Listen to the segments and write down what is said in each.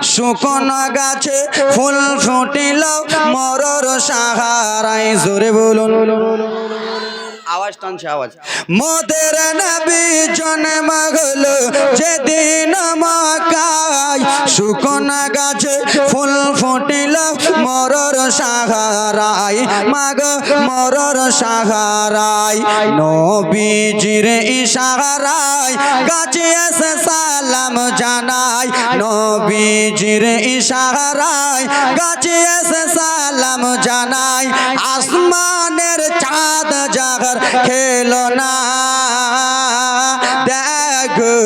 শুকনো গাছে ফুল ফুটিল মরর সাহারায় জোরে বলুন আওয়াজ টানছে আওয়াজ মোদের নবী জন্ম হলো যেদিন মক্কায় শুকনো গাছে ফুল ফুটিল মরর সাহারায় মাগ মরর সাহারায় নবীজির ইশারায় গাছে এসে সালাম জানায় নবীজির ইশারায় গাছে এসে সালাম জানায় আসমানের চাঁদ জাগর খেলো না দেখো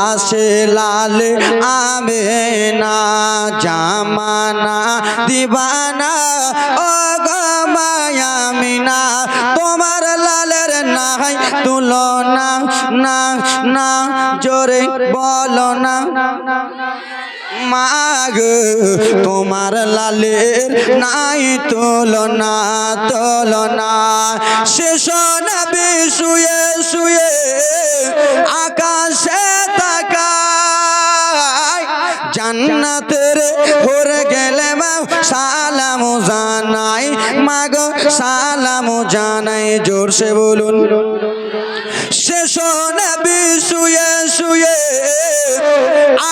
আসে লাল আমেনা জামানা দিবানা ও গো মায়ামিনা তোমার লালের নাই তুলনা না না জোরে বলো না মাগ তোমার লালের নাই তুলনা তুলনা শেষ নবী শুয়ে শুয়ে আকাশে তাকায় জান্নাতের ঘরে গেলে মা সালাম জানাই মাগ সালাম জানাই জোরসে বলুন শেষ নবী শুয়ে শুয়ে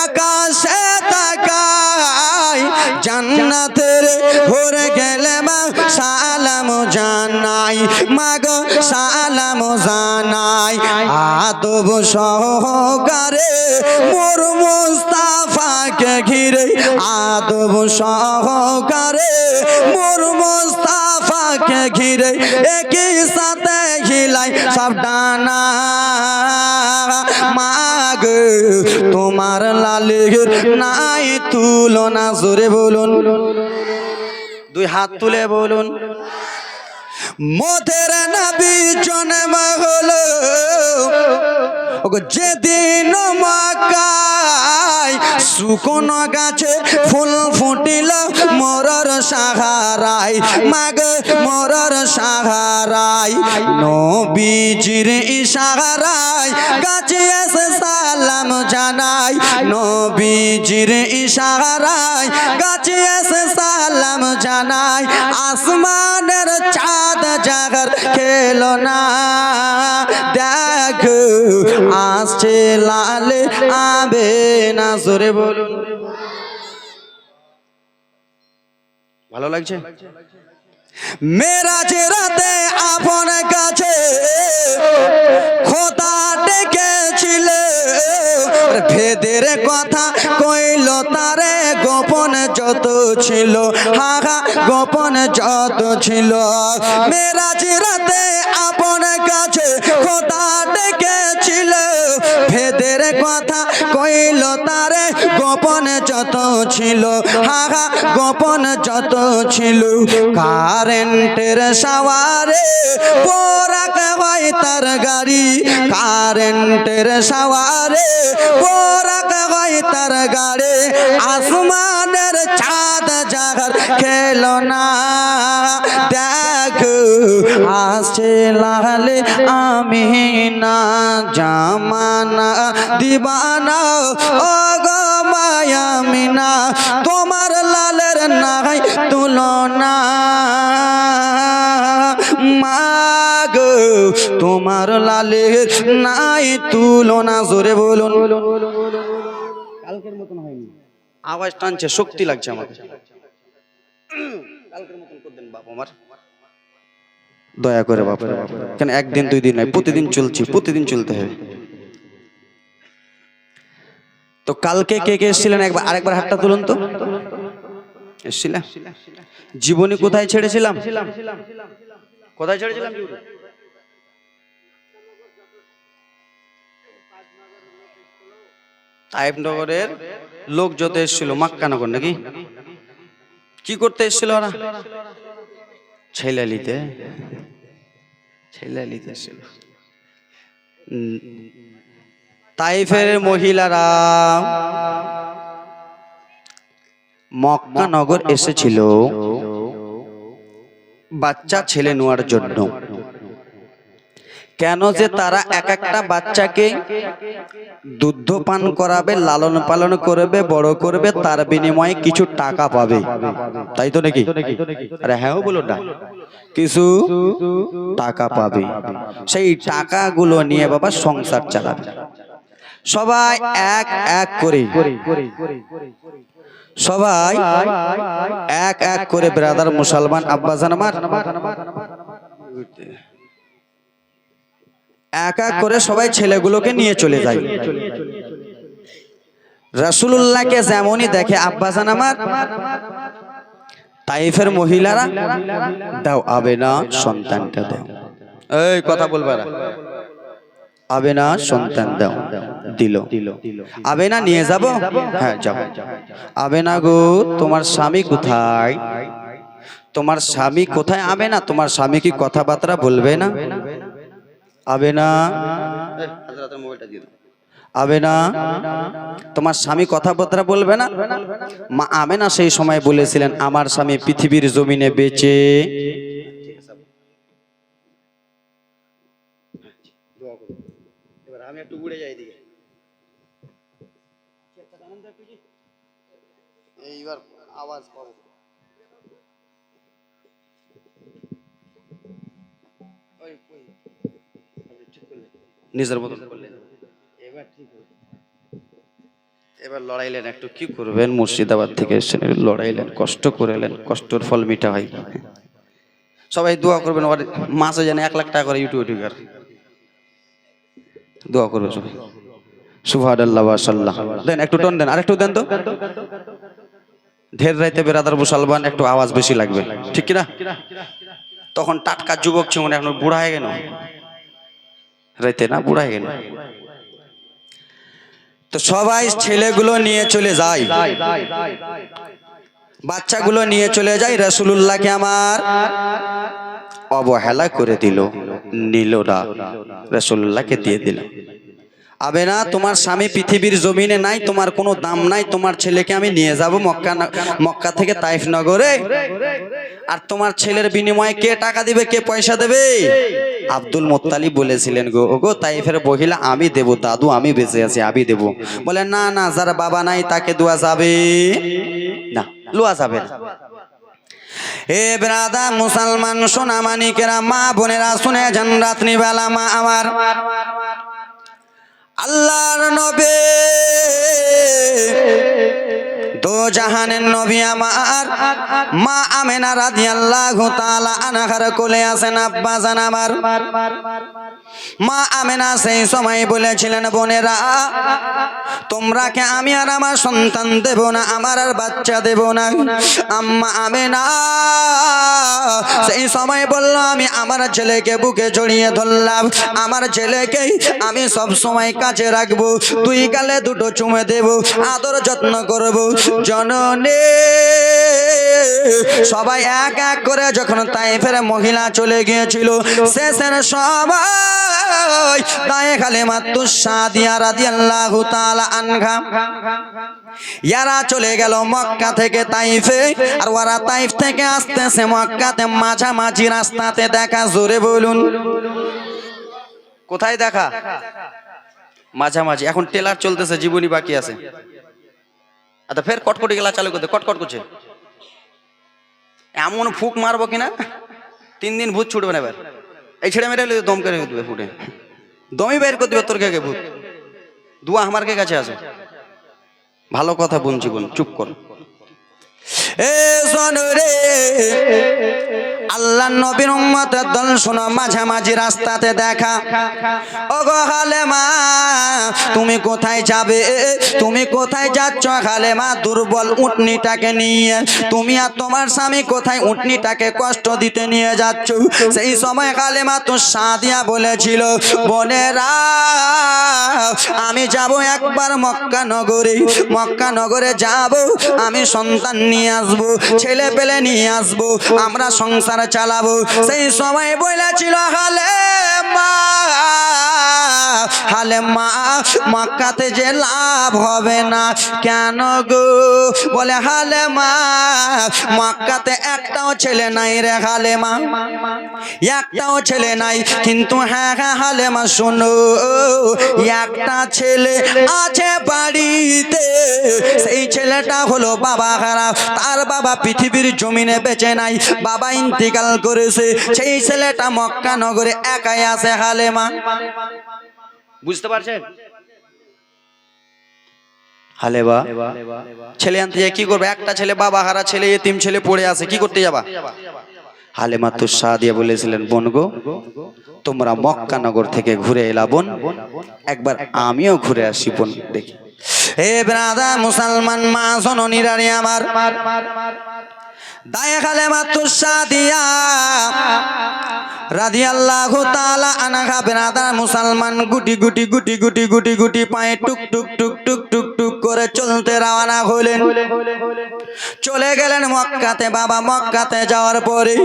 আকাশে তাকায় জান্নাতের ঘরে গেলে মা সালাম জানাই মাগ সালাম জানাই আদব সহকারে মোর মুস্তাফাকে ঘিরে আদব সহকারে মোর মুস্তাফাকে ঘিরে একই সাথে হিলাই সব ডানা মাগ তোমার লালের নাই তুলনা জোরে বলুন দুই হাত তুলে বলুন মোদের নবী জন্ম হলো যেদিন মক্কায় শুকনো গাছে ফুল ফুটিল মরর সাহারায় মাগ মরর সাহারায় নবীজির ইশারায় গাছে এসে সালাম জানাই নবীজির ইশারায় গাছে এসে সালাম জানাই আসমানের চাঁদ জাগর খেলো না দেখো আসছে লাল আবে না জোরে বলুন ভালো লাগছে মেরাজের রাতে আপন কাছে খোদা ডেকেছিল ভেদের কথা কইল তারে গোপন যত ছিল হাহা গোপন যত ছিল মেরাজের রাতে আপন কাছে খোদা ডেকেছিল ভেদের কথা কইল তারে গোপন যত ছিল হাহা গোপন যত ছিল কারেন্টের সাওয়ারে পোরাক হয় তার গাড়ি কারেন্টের সাওয়ারে পোরাক হয় তার গাড়ি আসমানের চাঁদ জাগর খেলো না দেখো আসছে লালে আমিনা জামানা দিবানা ও গো মায়ামিনা তোমার লালের নাই তুলনা মাগ তোমার লালের নাই তুলনা জোরে বলুন কালকের মতন হয়নি আওয়াজ টানছে শক্তি লাগছে আমাকে কালকের মতন করে দেন বাপ আমার দয়া করে বাপ কেন একদিন দুই দিন নয় প্রতিদিন চলছি প্রতিদিন চলতে হবে তো কালকে কে কে এসেছিলেন একবার আরেকবার হাতটা তুলুন তো এসেছিলাম জীবনী কোথায় ছেড়েছিলাম কোথায় ছেড়েছিলাম তাইফনগরের লোক যত এসেছিল মক্কানগর নাকি কি করতে এসেছিল ওরা ছেলে নিতে এসেছিল তাইফের মহিলারা মক্কানগর এসেছিল বাচ্চা ছেলে নেওয়ার জন্য কেন যে তারা এক একটা বাচ্চাকে দুধ পান করাবে, লালন পালন করবে, বড় করবে, তার বিনিময়ে কিছু টাকা পাবে, তাই তো নাকি? আরে হ্যাঁ বলো না, কিছু টাকা পাবে। সেই টাকাগুলো নিয়ে বাবা সংসার চালাবে। সবাই এক এক করে, সবাই এক এক করে ব্রাদার মুসলমান আব্বাজান আমার এক এক করে সবাই ছেলেগুলোকে নিয়ে চলে যায়। রাসূলুল্লাহকে যেমনই দেখে আব্বাজান আমার, তাইফের মহিলারা দাও আবে না সন্তানটা দাও, এই কথা বলবা না, আবে না সন্তান দাও, দিল। আবে না নিয়ে যাব, হ্যাঁ যাব। আবে না গো তোমার স্বামী কোথায়, তোমার স্বামী কোথায়? আবে না তোমার স্বামী কি কথাবার্তা বলবে না? আবে না, আবে না তোমার স্বামী কথাবার্তা বলবে না? মা আমেনা সেই সময় বলেছিলেন আমার স্বামী পৃথিবীর জমিনে বেঁচে আমি একটু উড়ে যাই দিকে, এইবার আওয়াজ পাবো। নিজের মতো এবার ঠিক হয়েছে। এবার লড়াইলেন, একটু কি করবেন, মুর্শিদাবাদ থেকে এসেছেন, লড়াইলেন, কষ্ট করে এলেন, কষ্টর ফল মিঠা হয়। সবাই দোয়া করবেন, মাসে যেন 1 লাখ টাকা করে ইউটিউবার দোয়া করবে সবাই। সুবহানাল্লাহ ওয়া সাল্লাহ। দেন একটু টন দেন, আরেকটু দেন তো। ঢের রাইতে বেরাদার মুসলমান একটু আওয়াজ বেশি লাগবে, ঠিক কিনা? তখন টাটকা যুবক ছিল, এখন বুড়া হয়ে গেল, রাইতে না বুড়া হয়ে গেল। তো সবাই ছেলেগুলো নিয়ে চলে যায়, বাচ্চাগুলো নিয়ে চলে যায়। রাসূলুল্লাহকে আমার অবহেলা করে দিল, নিল না, রাসূলুল্লাহকে দিয়ে দিল। আবে না তোমার স্বামী পৃথিবীর জমিনে নাই, তোমার কোনো দাম নাই, তোমার ছেলেকে আমি নিয়ে যাব মক্কা থেকে তাইফ নগরে, আর তোমার ছেলের বিনিময়ে কে টাকা দিবে, কে পয়সা দেবে? আব্দুল মুত্তালিব বলেছিলেন গো ওগো তাইফের মহিলা আমি দেব, দাদু আমি বেঁচে আছি আমি দেব। বলে না না, যার বাবা নাই তাকে দেওয়া যাবে না, লওয়া যাবে না। হে ব্রাদার মুসলমান সোনা মানিকেরা, মা বোনেরা শুনে যান, রাত্রি বেলা মা আমার আল্লাহর নবী, দো জাহানের নবী আমার মা আমেনা রাদিয়াল্লাহু তাআলা আনহার কোলে আছেন আব্বাজান আমার। মা আমেনা সেই সময় বলেছিলেন বোনেরা তোমরা কে আমি আর আমার সন্তান দেব না, আমার আর বাচ্চা দেব না। আম্মা আমেনা সেই সময় বলল আমি আমার ছেলেকে বুকে জড়িয়ে ধরলাম, আমার ছেলেকে আমি সব সময় কাছে রাখবো, দুই গালে দুটো চুমে দেব, আদর যত্ন করব। জননী সবাই এক এক করে যখন তাইফের মহিলা চলে গিয়েছিল, শেষের সবাই দায়ে কালেমাতু সাদিয়া রাদিয়াল্লাহু তাআলা আনহা ইয়ারা চলে গেল মক্কা থেকে তাইফে। আর ওরা তাইফ থেকে আসতেছে মক্কাতে, মাঝামাঝি রাস্তাতে দেখা, জোরে বলুন কোথায় দেখা? মাঝামাঝি। এখন টেলার চলতেছে, জীবনী বাকি আছে। আচ্ছা ফের কটকটি গেলা চালু করতে, কটকট করছে, এমন ফুক মারবো কিনা 3 দিন ভূত ছুটবে না। এবার এই ছেড়ে মেরে দম করে দিবে, ফুটে দমই বের করে দিবে তোর কে ভূত। দুয়া আমার কে কাছে আছে, ভালো কথা বোন জীবন, চুপ কর। এ সোনরে আল্লাহ নবীর উম্মতের দল শোনো, মাঝামাঝি রাস্তাতে দেখা। ওগো হালেমা তুমি কোথায় যাবে, তুমি কোথায় যাচ্ছ হালেমা? দুর্বল উটনিটাকে নিয়ে তুমি আর তোমার স্বামী কোথায় উটনিটাকে কষ্ট দিতে নিয়ে যাচ্ছ? সেই সময় হালেমা তো সাদিয়া বলেছিল বোনেরা আমি যাব একবার মক্কা নগরে, মক্কা নগরে যাব, আমি সন্তান নিয়ে আসবো, ছেলে পেলে নিয়ে আসবো, আমরা সংসার চালাবো। সেই সময় বলেছিল হালেমা হালেমা মক্কাতে যে লাভ হবে না কেন গো? বলে হালেমা মক্কাতে একটাও ছেলে নাই রে হালেমা, একটাও ছেলে নাই। কিন্তু হ্যাঁ হ্যাঁ হালেমা শোনো, একটা ছেলে আছে বাড়িতে, সেই ছেলেটা হলো বাবা খারাপ। তার বাবা পৃথিবীর জমিনে বেঁচে নাই, বাবা ইন্তিকাল করেছে। সেই ছেলেটা মক্কা নগরে একাই আছে হালেমা। বুঝতে পারছেন? হালেমা ছেলে আনতে যায় কি করবে? একটা ছেলে বাবা হারা ছেলে, এতিম ছেলে পড়ে আছে, কি করতে যাবা? হালেমা তো সাদিয়া বলেছিলেন, বোন গো তোমরা মক্কা নগর থেকে ঘুরে এলা বোন, একবার আমিও ঘুরে আসি বোন দেখি। হে ব্রাদার মুসলমান মা জননীরা রে আমার, দায়ে হালেমা তো সাদিয়া রাদিয়াল্লাহু তাআলা আনহা ব্রাদার মুসলমান গুটি গুটি গুটি গুটি গুটি গুটি পায়ে টুক টুক টুক টুক টুক টুক করে চলতে রওনা হলেন। চলে গেলেন মক্কাতে। বাবা মক্কাতে যাওয়ার পরে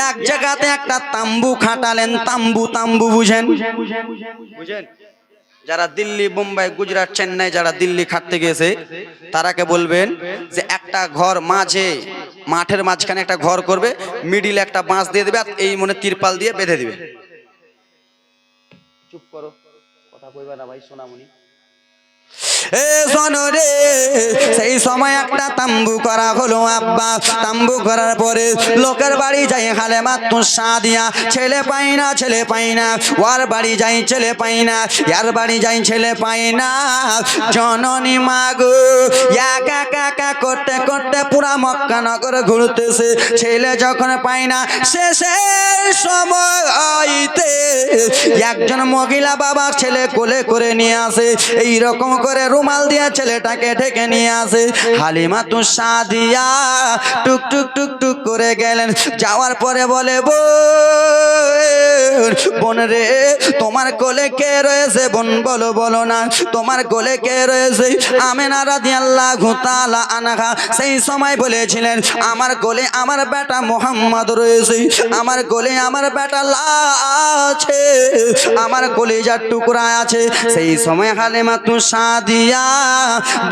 এক জায়গাতে একটা তাম্বু খাটালেন। তাম্বু, তাম্বু বুঝেন? বুঝেন? যারা দিল্লি, মুম্বাই, গুজরাট, চেন্নাই যারা দিল্লি খাটতে গেছে তারাকে বলবেন যে একটা ঘর মাঝে, মাঠের মাঝখানে একটা ঘর করবে, মিডিলে একটা বাঁশ দিয়ে দেবে, আর এই মনে তিরপাল দিয়ে বেঁধে দিবে। চুপ করো, কথা কইবা না ভাই সোনামণি। সেই সময় একটা তাম্বু করা হলো আব্বা। তাম্বু করার পরে লোকের বাড়ি যাই হালেমা তো সাদিয়া, ছেলে পাই না, ছেলে পাই না। ওর বাড়ি যাই ছেলে পাই না, ইয়ার বাড়ি যাই ছেলে পাই না। জননী মাগো একা একা করতে করতে পুরা মক্কা নগর ঘুরতেছে, ছেলে যখন পাই না। শেষের সময়তে একজন মহিলা বাবা ছেলে কোলে করে নিয়ে আসে, এইরকম করে রুমাল দিয়ে ছেলেটাকে ঢেকে নিয়ে আসে। হালিমা তো সাদিয়া টুক টুক টুক টুক করে গেলেন। যাওয়ার পরে বলে, বোন রে তোমার কোলে কে রয়েছে? বোন বলো, বলো না তোমার কোলে কে রয়েছে? আমেনা রাদিয়াল্লাহু তাআলা আনহা সেই সময় বলেছিলেন, আমার কোলে আমার বেটা মুহাম্মদ রয়েছে, আমার কোলে আমার বেটা আছে, আমার কলিজার টুকরা আছে। সেই সময় হালিমা তো সাদিয়া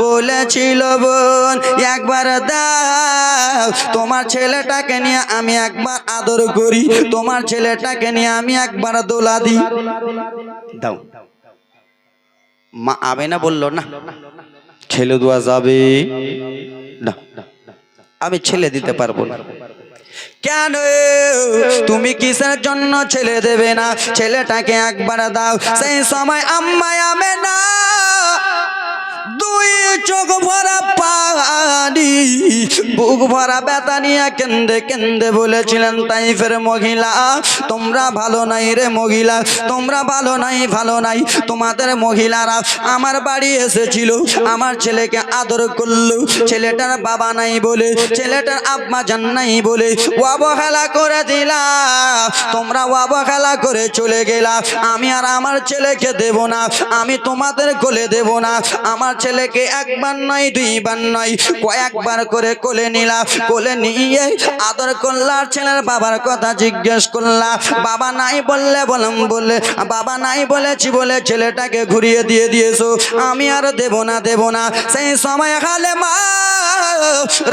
বলেছিল, বোন একবার দাও, তোমার ছেলেটাকে নিয়ে আমি একবার আদর করি, তোমার ছেলেটাকে নিয়ে আমি একবার দোলা দিই। দাও। মা আমেনা বলল, না ছেলে দেওয়া যাবে না, আমি ছেলে দিতে পারবো না। কেন? তুমি কিসের জন্য ছেলে দেবে না? ছেলেটাকে একবার দাও। সেই সময় আম্মা আমেনা দুই চোখ ভরা পানি, বুক ভরা ব্যথা নিয়ে কেন্দে কেন্দে বলেছিলেন, তাইফের মহিলা তোমরা ভালো নাই রে মহিলা, তোমরা ভালো নাই, ভালো নাই। তোমাদের মহিলারা আমার বাড়ি এসেছিল, আমার ছেলেকে আদর করলো, ছেলেটার বাবা নাই বলে, ছেলেটার আব্বা জান নাই বলে অবহেলা করে দিলা, তোমরা অবহেলা করে চলে গেলা। আমি আর আমার ছেলেকে দেব না, আমি তোমাদের কোলে দেব না। আমার ছেলেকে একবার নয়, দুইবার নয়, কয়েকবার করে কোলে নিলা। কোলে নিয়ে আদর করলা, ছেলের বাবার কথা জিজ্ঞেস করলা। বাবা নাই বললে বলে বাবা নাই বলেছি বলে ছেলেটাকে ঘুরিয়ে দিয়ে দিয়েছো। আমি আর দেব না, দেব না। সেই সময় হালেমা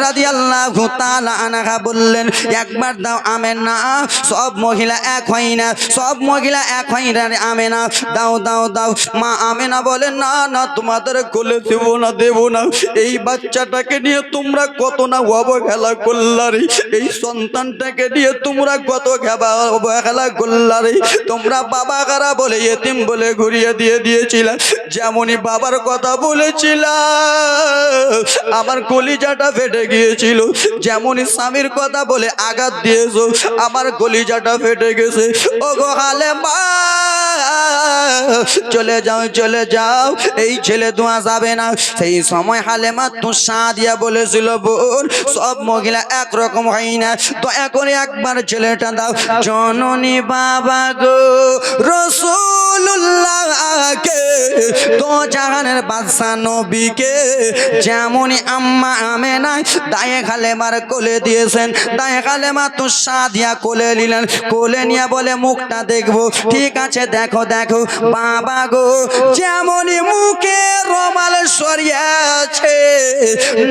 রাদিয়াল্লাহু তাআলা আনহা বললেন, একবার দাও আমেনা। সব মহিলা এক হয় না, সব মহিলা এক হয় না রে আমেনা, দাও দাও দাও। মা আমেনা বলেন, না না তোমাদের কোলে দেব না, দেব না। এই বাচ্চাটাকে নিয়ে তোমরা কত না অবহেলা করলা রে, এই সন্তানটাকে নিয়ে তোমরা কত অবহেলা করলা রে। তোমরা বাবা কারা বলে এতিম বলে ঘুরিয়ে দিয়ে দিয়েছিলা। যেমনই বাবার কথা বলেছিলা আমার কলিজাটা ফেটে গিয়েছিল, যেমনই স্বামীর কথা বলে আঘাত দিয়েছো আমার কলিজাটা ফেটে গেছে। ও গো হালেমা চলে যাও, চলে যাও, এই ছেলে দোয়া যাবে না। সেই সময় হালেমা তো সাদিয়া বলেছিল, বোন সব মহিলা একরকম হয় না, দয়া করে একবার ছেলেটা দাও। জননী বাবা গো রাসূলুল্লাহকে, তো জাহানের বাদশা নবীকে যেমনই আম্মা আমেনা দায়ে হালেমার কোলে দিয়েছেন। দায়ে হালেমা তো সাদিয়া কোলে নিলেন, কোলে নিয়ে বলে মুখটা দেখবো। ঠিক আছে দেখো দেখো বাবা গো, যেমনই মুখে রুমাল সরিয়েছে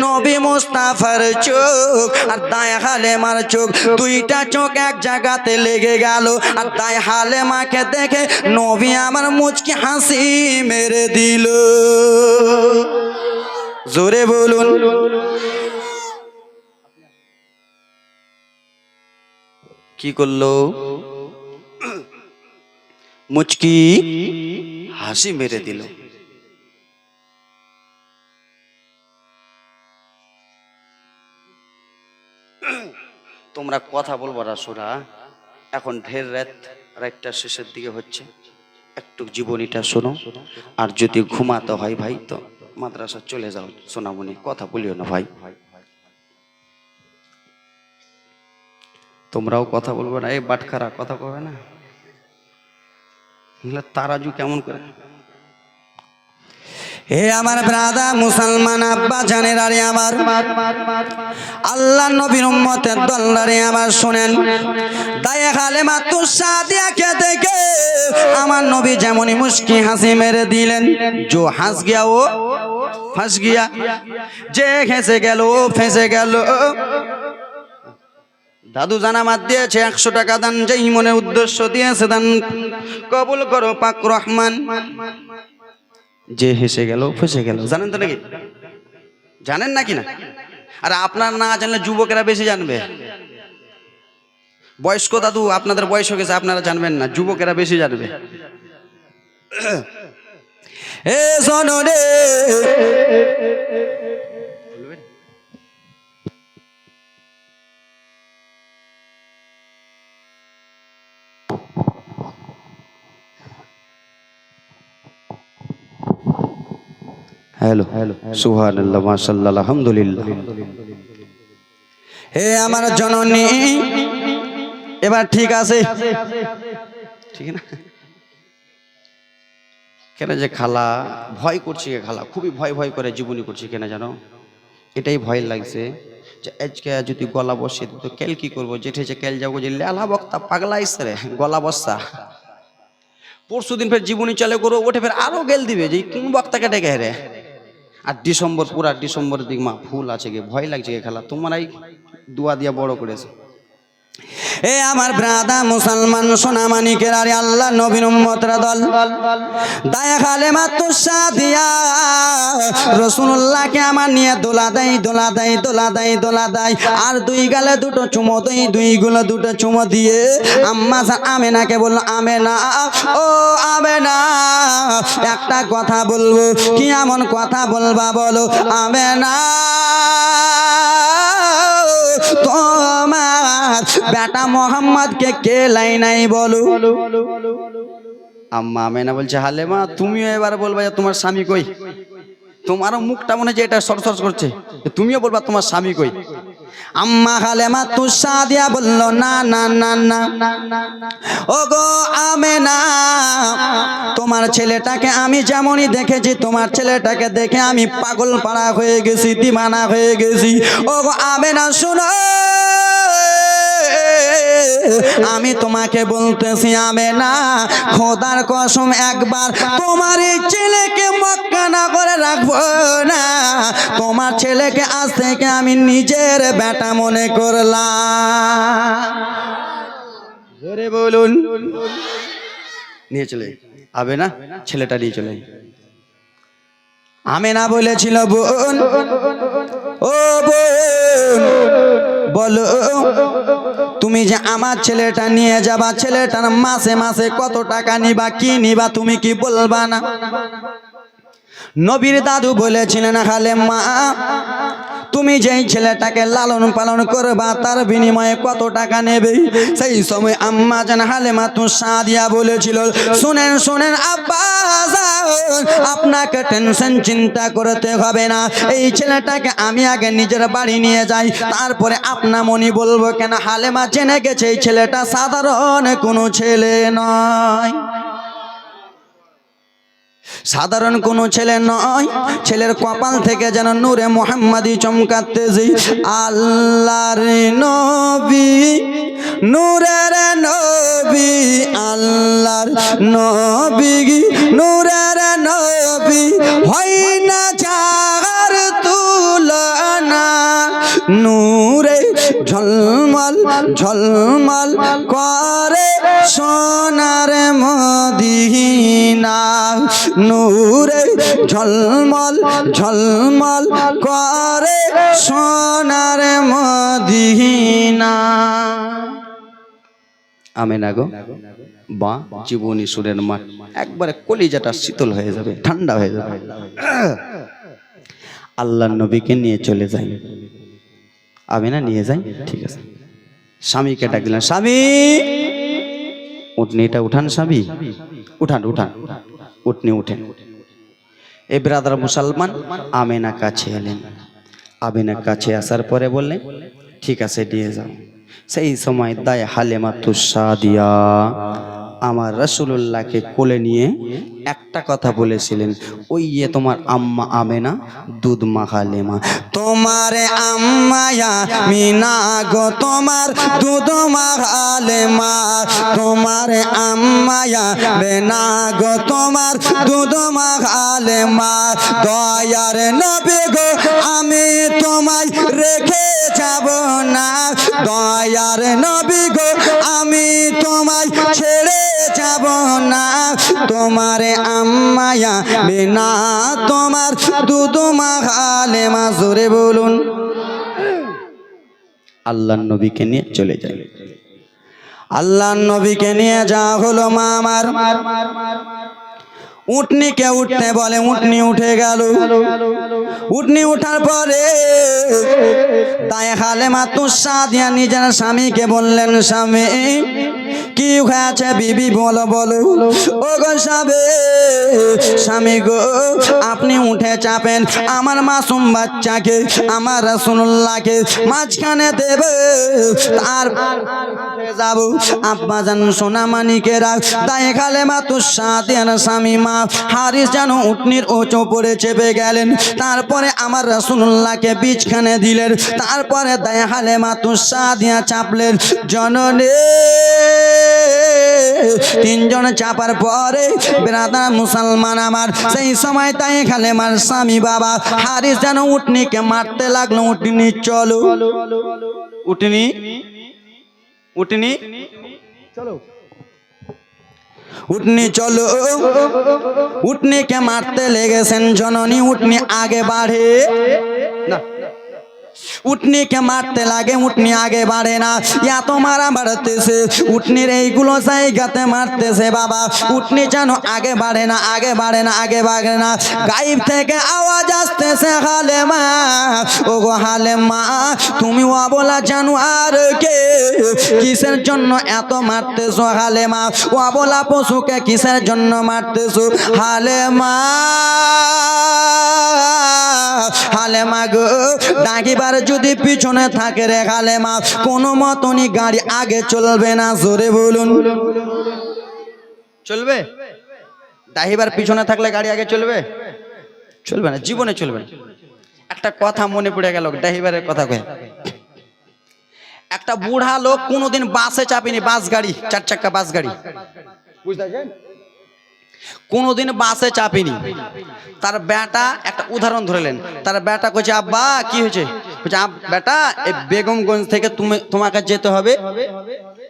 নবী মুস্তাফার চোখ আর দায়ে হালেমার চোখ, দুইটা চোখ এক জায়গাতে লেগে গেল। আর দায়ে হালেমাকে দেখে নবী আমার মুচকি হাসি মেরে দিল। জোরে বলুন। কি করলো? মুচকি হাসি মেরে দিল। তোমরা কথা বলবো রাসূলা, এখন ঢের রাতটা শেষের দিকে হচ্ছে, একটু জীবনীটা শোনো। আর যদি ঘুমাতে হয় ভাই তো মাদ্রাসা চলে যাও, সোনামণি কথা বলিও না ভাই। তোমরাও কথা বলবে না, এই বাটখারা কথা কবে না, তারাজু কেমন করে। হে আমার ব্রাদার মুসলমান আব্বা জানের আরে আমার আল্লাহ নবীর উম্মতের দলদারে আমার শুনেন, দায়ে হালেমা তো সাদিয়াকে দেখে আমার নবী যেমনই মুস্কি হাসি মেরে দিলেন। जो हंस गया वो फंस गया, যে হেসে গেল ও ফেঁসে গেল। দাদু জানামাত দিয়েছে 100 টাকা দান, যেই মনে উদ্দেশ্য দিয়েছে দান কবুল করো পাক রহমান। যে হেসে গেল ফেসে গেল, জানেন তো নাকি? জানেন নাকি না? আর আপনার না জানলে যুবকেরা বেশি জানবে। বয়স্ক দাদু আপনাদের বয়স হয়ে গেছে, আপনারা জানবেন না, যুবকেরা বেশি জানবে। এ শোনো রে, हेलो सुभान अल्लाह माशाल्लाह अल्हम्दुलिल्लाह। হে আমার জননী, এবার ঠিক আছে, ঠিক না? কেন যে খালা ভয় করছি, খালা খুবই ভয় ভয় করে জীবনী করছি, কেন জানো? এটাই ভয় লাগছে যে আজকে যদি গলা বসে তো কেল কি করবো, যেঠে যে কেল যাবো যে লেলা বক্তা পাগলা ইসরে গলা বসা। পরশু দিন ফের জীবনী চলে করো, ওঠে ফের আরো গেল দিবে যে কোন বক্তাকে ডেকে হেরে। আর ডিসেম্বর পুরা ডিসেম্বরের দিক মা ফুল আছে গে, ভয় লাগছে গে খালা, তোমরাই দুয়া দিয়া বড় করেছে। এ আমার ব্রাদা মুসলমান সোনামানিকের আরে আল্লাহ নবীর উম্মতরা দল, দায়ে হালেমা তো সাদিয়া রাসূলুল্লাহকে আমার নিয়ে দোলা দেয় দোলা দেয় দোলা দেয় দোলা দেয়, আর দুই গালে দুটো চুমো দেয়, দুই গুলো দুটো চুমো দিয়ে আম্মা আমেনাকে বলল, আমেনা ও আমেনা একটা কথা বলবো। কি এমন কথা বলবা বলো? আমেনা তোমার বেটা মোহাম্মদকে কে লাই নাই বলো। আম্মা আমেনা বলছে, হালেমা তুমিও এবার বলবা যে তোমার স্বামী কই। তোমারও মুখটা মনে হয় যে এটা সরসর করছে, তুমিও বলবা তোমার স্বামী কই। আম্মা হালেমা তো সাদিয়া বলল, না না না না ও গো আমেনা, তোমার ছেলেটাকে আমি যেমনই দেখেছি, তোমার ছেলেটাকে দেখে আমি পাগল পাড়া হয়ে গেছি, দিমানা হয়ে গেছি। ও গো আমেনা শুনো, আমি তোমাকে বলতেছি আমেনা, খোদার কসম একবার তোমার এই ছেলেকে মক্কা নগরে রাখবো না, তোমার ছেলেকে আজ থেকে আমি নিজের বেটা মনে করলাম। জোরে বলুন। নিয়ে চলে আবে না, ছেলেটা নিয়ে চলে। আমেনা বলেছিল, বোন ও বোন বলো তুমি যে আমার ছেলেটা নিয়ে যাবা, ছেলেটার মাসে মাসে কত টাকা নিবা, কি নিবা তুমি কি বলবা না? নবীর দাদু বলেছিলেন, হালেমা তুমি যেই ছেলেটাকে লালন পালন করবা তার বিনিময়ে কত টাকা নেবে? সেই সময় আম্মা জান হালেমা তো সাদিয়া বলেছিল, শুনেন শুনেন আব্বা, আপনাকে টেনশন চিন্তা করতে হবে না, এই ছেলেটাকে আমি আগে নিজের বাড়ি নিয়ে যাই, তারপরে আপনা মনি বলবো। কেন হালেমা জেনে গেছে এই ছেলেটা সাধারণ কোনো ছেলে নয়। সাধারণ কোনো ছেলে নয়, ছেলের কপাল থেকে যেন নূরে মুহাম্মাদি চমকাতেছে। আল্লাহর নবী, নূরের নবী, আল্লাহর নবী, নূরের নবী, হয় না যার তুলনা, নূরে ঝলমল ঝলমল করে সোনার মদিনা, নূরে ঝলমল ঝলমল করে সোনার মদিনা। আমিনা গো বা জীবনী সুরের মাঠ, একবারে কলিজাটা শীতল হয়ে যাবে, ঠান্ডা হয়ে যাবে। আল্লাহর নবীকে নিয়ে চলে যাই, আমিনা নিয়ে যাই, ঠিক আছে। স্বামীকে ডাক দিলেন, স্বামী উঠনিটা উঠান, স্বামী উঠান উঠান, উঠনি উঠেন। এ ব্রাদার মুসলমান আমিনা কাছে এলেন। আমিনা কাছে আসার পরে বললেন, ঠিক আছে দিয়ে যাও। সেই সময় দায় হালেমাতুস সাদিয়া আমার রাসূলুল্লাহকে কোলে নিয়ে একটা কথা বলেছিলেন, ওই তোমার আম্মা আমেনা দুধ মাখালে মা, তোমার আম্মায়া মিনা গো তোমার দুধ মাখালে মা, তোমার আম্মায়া বেনা গো তোমার দুধ মাখালে মা, দয়ার নবী গো আমি তোমায় রেখে যাব না, দয়ার নবী গো আমি তোমায় ছেড়ে যাব না, তোমার আম্মায়া বিনা তোমার দুধ মাখালে মা। জোরে বলুন। আল্লাহর নবীকে নিয়ে চলে যায়। আল্লাহর নবীকে নিয়ে যাওয়া হলো মা আমার। উটনিকে উঠতে বলে, উটনি উঠে গেল। উটনি উঠার পরে তাই হালেমাতুস সাদিয়া নিজের স্বামীকে বললেন, স্বামী কি হয়েছে বিবি বলো বলো। ও গো স্বামী, স্বামী গো আপনি উঠে চাপেন আমার মাসুম বাচ্চাকে, আমার রাসূলুল্লাহকে মাঝখানে দেবে, তার যাব আব্বা জান সোনা মানিকেরা। তাই হালেমাতুস সাদিয়ার স্বামী মা হারিস যেন উটনির ওচো পরে চেপে গেলেন। তারপরে আমার রাসূলুল্লাহকে বিছখানে দিলেন। তারপরে দায় হালেমাতুস সাদিয়া চাপলেন। জননী তিনজন চাপার পরে ব্রাদার মুসলমান আমার, সেই সময় তাই হালেমার স্বামী বাবা হারিস যেন উটনিকে মারতে লাগলো। উটনি চলো, উটনি উটনি চলো, উটনি চলো। উটনিকে মারতে লেগেছেন জননী। উটনি আগে বাড়ে না, উটনিকে মারতে লাগে, উটনি আগে বাড়ে না। এত মারা বাড়তেছে, উটনির এইগুলো জায়গাতে মারতেছে বাবা। উটনি যেন আগে বাড়ে না, আগে বাড়ে না, আগে বাড়ে না। গায়েব থেকে আওয়াজ আসতেছে, হালেমা ও গো হালেমা, তুমি অবলা জানোয়ারকে কিসের জন্য এত মারতেছো? হালেমা অবলা পশুকে কিসের জন্য মারতেছো? হালেমা, হালেমা গো ডাকিবার যদি পিছনে থাকে রে হালেমা, কোনো মতনই গাড়ি আগে চলবে না। জোরে বলুন। চলবে? ডাকিবার পিছনে থাকলে গাড়ি আগে চলবে? চলবে না, জীবনে চলবে না। একটা কথা মনে পড়ে গেল ডাকিবারের কথা কয়ে। একটা বুড়া লোক কোনোদিন বাসে চাপিনি, বাস গাড়ি, 4 চাক্কা বাস গাড়ি, বুঝতে পারছেন? কোনোদিন বাসে চাপিনি। তার বেটা একটা উদাহরণ ধরলেন। তার বেটা কইছে, আব্বা কি হয়েছে? বলছে, বেটা এই বেগমগঞ্জ থেকে তোমাকে যেতে হবে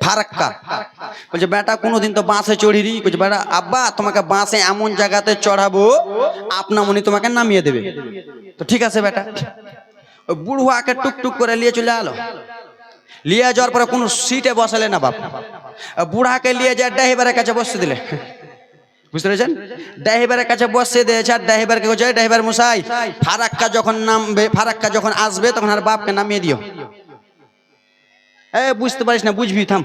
ফারাক্কা। বলছে, বেটা কোনোদিন তো বাসে চড়িনি। বলছে, বেটা আব্বা তোমাকে বাসে এমন জায়গাতে চড়াবো আপনা মনি তোমাকে নামিয়ে দেবে। তো ঠিক আছে বেটা। ওই বুড়োয়াকে টুকটুক করে নিয়ে চলে আলো। লিয়ে যাওয়ার পরে কোনো সিটে বসালে না বাপ, বুড়াকে নিয়ে যায় ড্রাইভারের কাছে বসতে দিলে। বুঝতে পেরেছেন? ড্রাইভারের কাছে বসে দিয়েছে। আর ড্রাইভারকে বলছে, ড্রাইভার মশাই ফারাক্কা যখন নামবে, ফারাক্কা যখন আসবে তখন আর বাপকে নামিয়ে দিও। বুঝতে পারিস না, বুঝবি, থাম,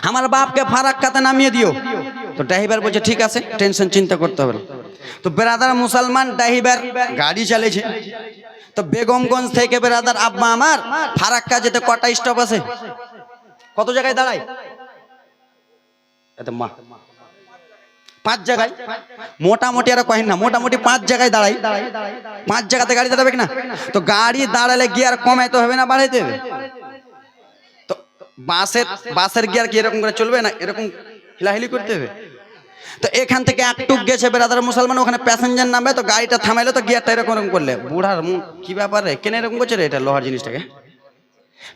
আমার বাপকে ফারাক্কাতে নামিয়ে দিও। তো ড্রাইভার বলছে, ঠিক আছে, টেনশন চিন্তা করতে হবে না। তো ব্রাদার মুসলমান ড্রাইভার গাড়ি চালিয়েছে। তো বেগমগঞ্জ থেকে ব্রাদার আব্বা আমার ফারাক্কা যেতে কটা স্টপ আছে? কত জায়গায় দাঁড়ায়? মা 5 জায়গায় মোটামুটি আর কহেন না, মোটামুটি 5 জায়গায় দাঁড়াই, 5 জায়গাতে গাড়ি দাঁড়াবে কিনা? তো গাড়ি দাঁড়ালে গিয়ার কমাইতে হবে না বাড়াইতে হবে? তো বাসের গিয়ার কি এরকম করে চলবে না এরকম হিলাহিলি করতে হবে? তো এখান থেকে একটুক গেছে বেরাদার মুসলমান, ওখানে প্যাসেঞ্জার নামবে, তো গাড়িটা থামাইলো, তো গিয়ারটা এরকম করলে বুড়ার কি ব্যাপার রে, কেন এরকম করছে রে এটা লোহার জিনিসটাকে?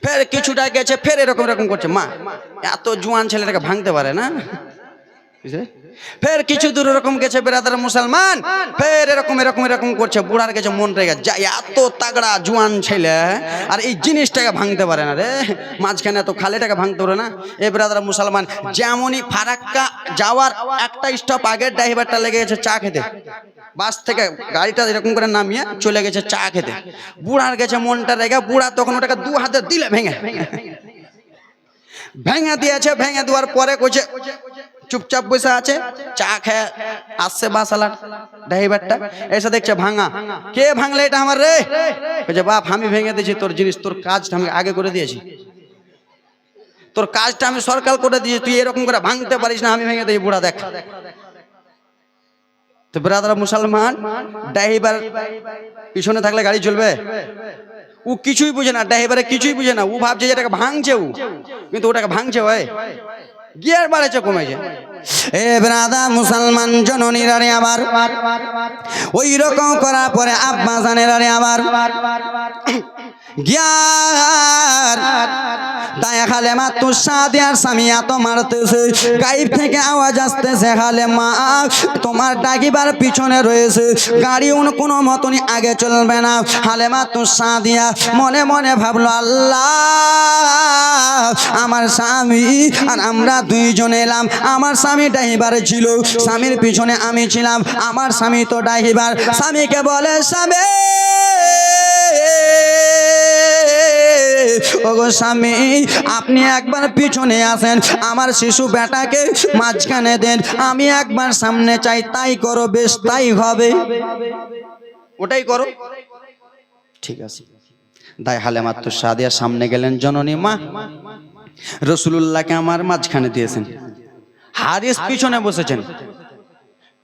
ফের কিছুটা গেছে, ফের এরকম এরকম করছে। মা এত জোয়ান ছেলেটাকে ভাঙতে পারে না? ফের কিছু দূর এরকম গেছে বেরাদার মুসলমান, ফের এরকম এরকম এরকম করছে। বুড়ার গেছে মন রেগে যায়, এত তাগড়া জোয়ান ছেলে আর এই জিনিসটাকে ভাঙতে পারে না রে, মাঝখানে এত খালেটাকে ভাঙতে পারে না। এ বেরাদার মুসলমান, যেমনই ফারাক্কা যাওয়ার একটা স্টপ আগের ড্রাইভারটা লেগে গেছে চা খেতে, বাস থেকে গাড়িটা এরকম করে নামিয়ে চলে গেছে চা খেতে। বুড়ার গেছে মনটা রেগে, বুড়া তখন ওটাকে 2 হাতে দিলে ভেঙে দিয়েছে। ভেঙে দেওয়ার পরে কইছে চুপচাপ বসে আছে, চা খেয়ে আসছে বাসালার ড্রাইভারটা, এসে দেখছে ভাঙা। কে ভাঙলে এটা আমার রে? বলছে বাপ আমি ভেঙে দিয়েছি তোর জিনিস, তোর কাজটা আমি আগে করে দিয়েছি, তোর কাজটা আমি সরকার করে দিয়েছি, তুই এরকম করে ভাঙতে পারিস না, আমি ভেঙে দিয়েছি। বুড়া দেখ। তো ব্রাদার মুসলমান, ড্রাইভার পিছনে থাকলে গাড়ি চলবে? ও কিছুই বুঝে না, ড্রাইভারে কিছুই বুঝে না, ও ভাবছে যে এটাকে ভাঙছে, ও কিন্তু ওটাকে ভাঙছে হয় গিয়ার বাড়েছে কমেছে। এ ব্রাদার মুসলমান জননীরা রে আবার ওই রকম করার পরে আব্বা জানেরা রে আবার গিয়ার তাই হালেমা তো সাদিয়ার সামিয়া তো মারতেছে, গাইব থেকে আওয়াজ আসতেছে, হালেমা তোমার ডাকিবার পিছনে রয়েছে, গাড়ি কোনো মতনই আগে চলবে না। হালেমা তো সাদিয়া মনে মনে ভাবলো, আল্লাহ আমার স্বামী আর আমরা 2 জন এলাম, আমার স্বামী ড্রাইভার ছিল, স্বামীর পিছনে আমি ছিলাম, আমার স্বামী তো ড্রাইভার। স্বামীকে বলে, স্বামী ওগো স্বামী আপনি একবার পিছনে আসেন, আমার শিশু বেটাকে মাঝখানে দেন, আমি একবার সামনে চাই, তাই করো, বেশ তাই হবে, ওটাই করো। ঠিক আছে। দায় হালেমা তো সাদিয়া সামনে গেলেন, জননী মা রাসূলুল্লাহকে আমার মাঝখানে দিয়েছেন, হারিস পিছনে বসেছেন,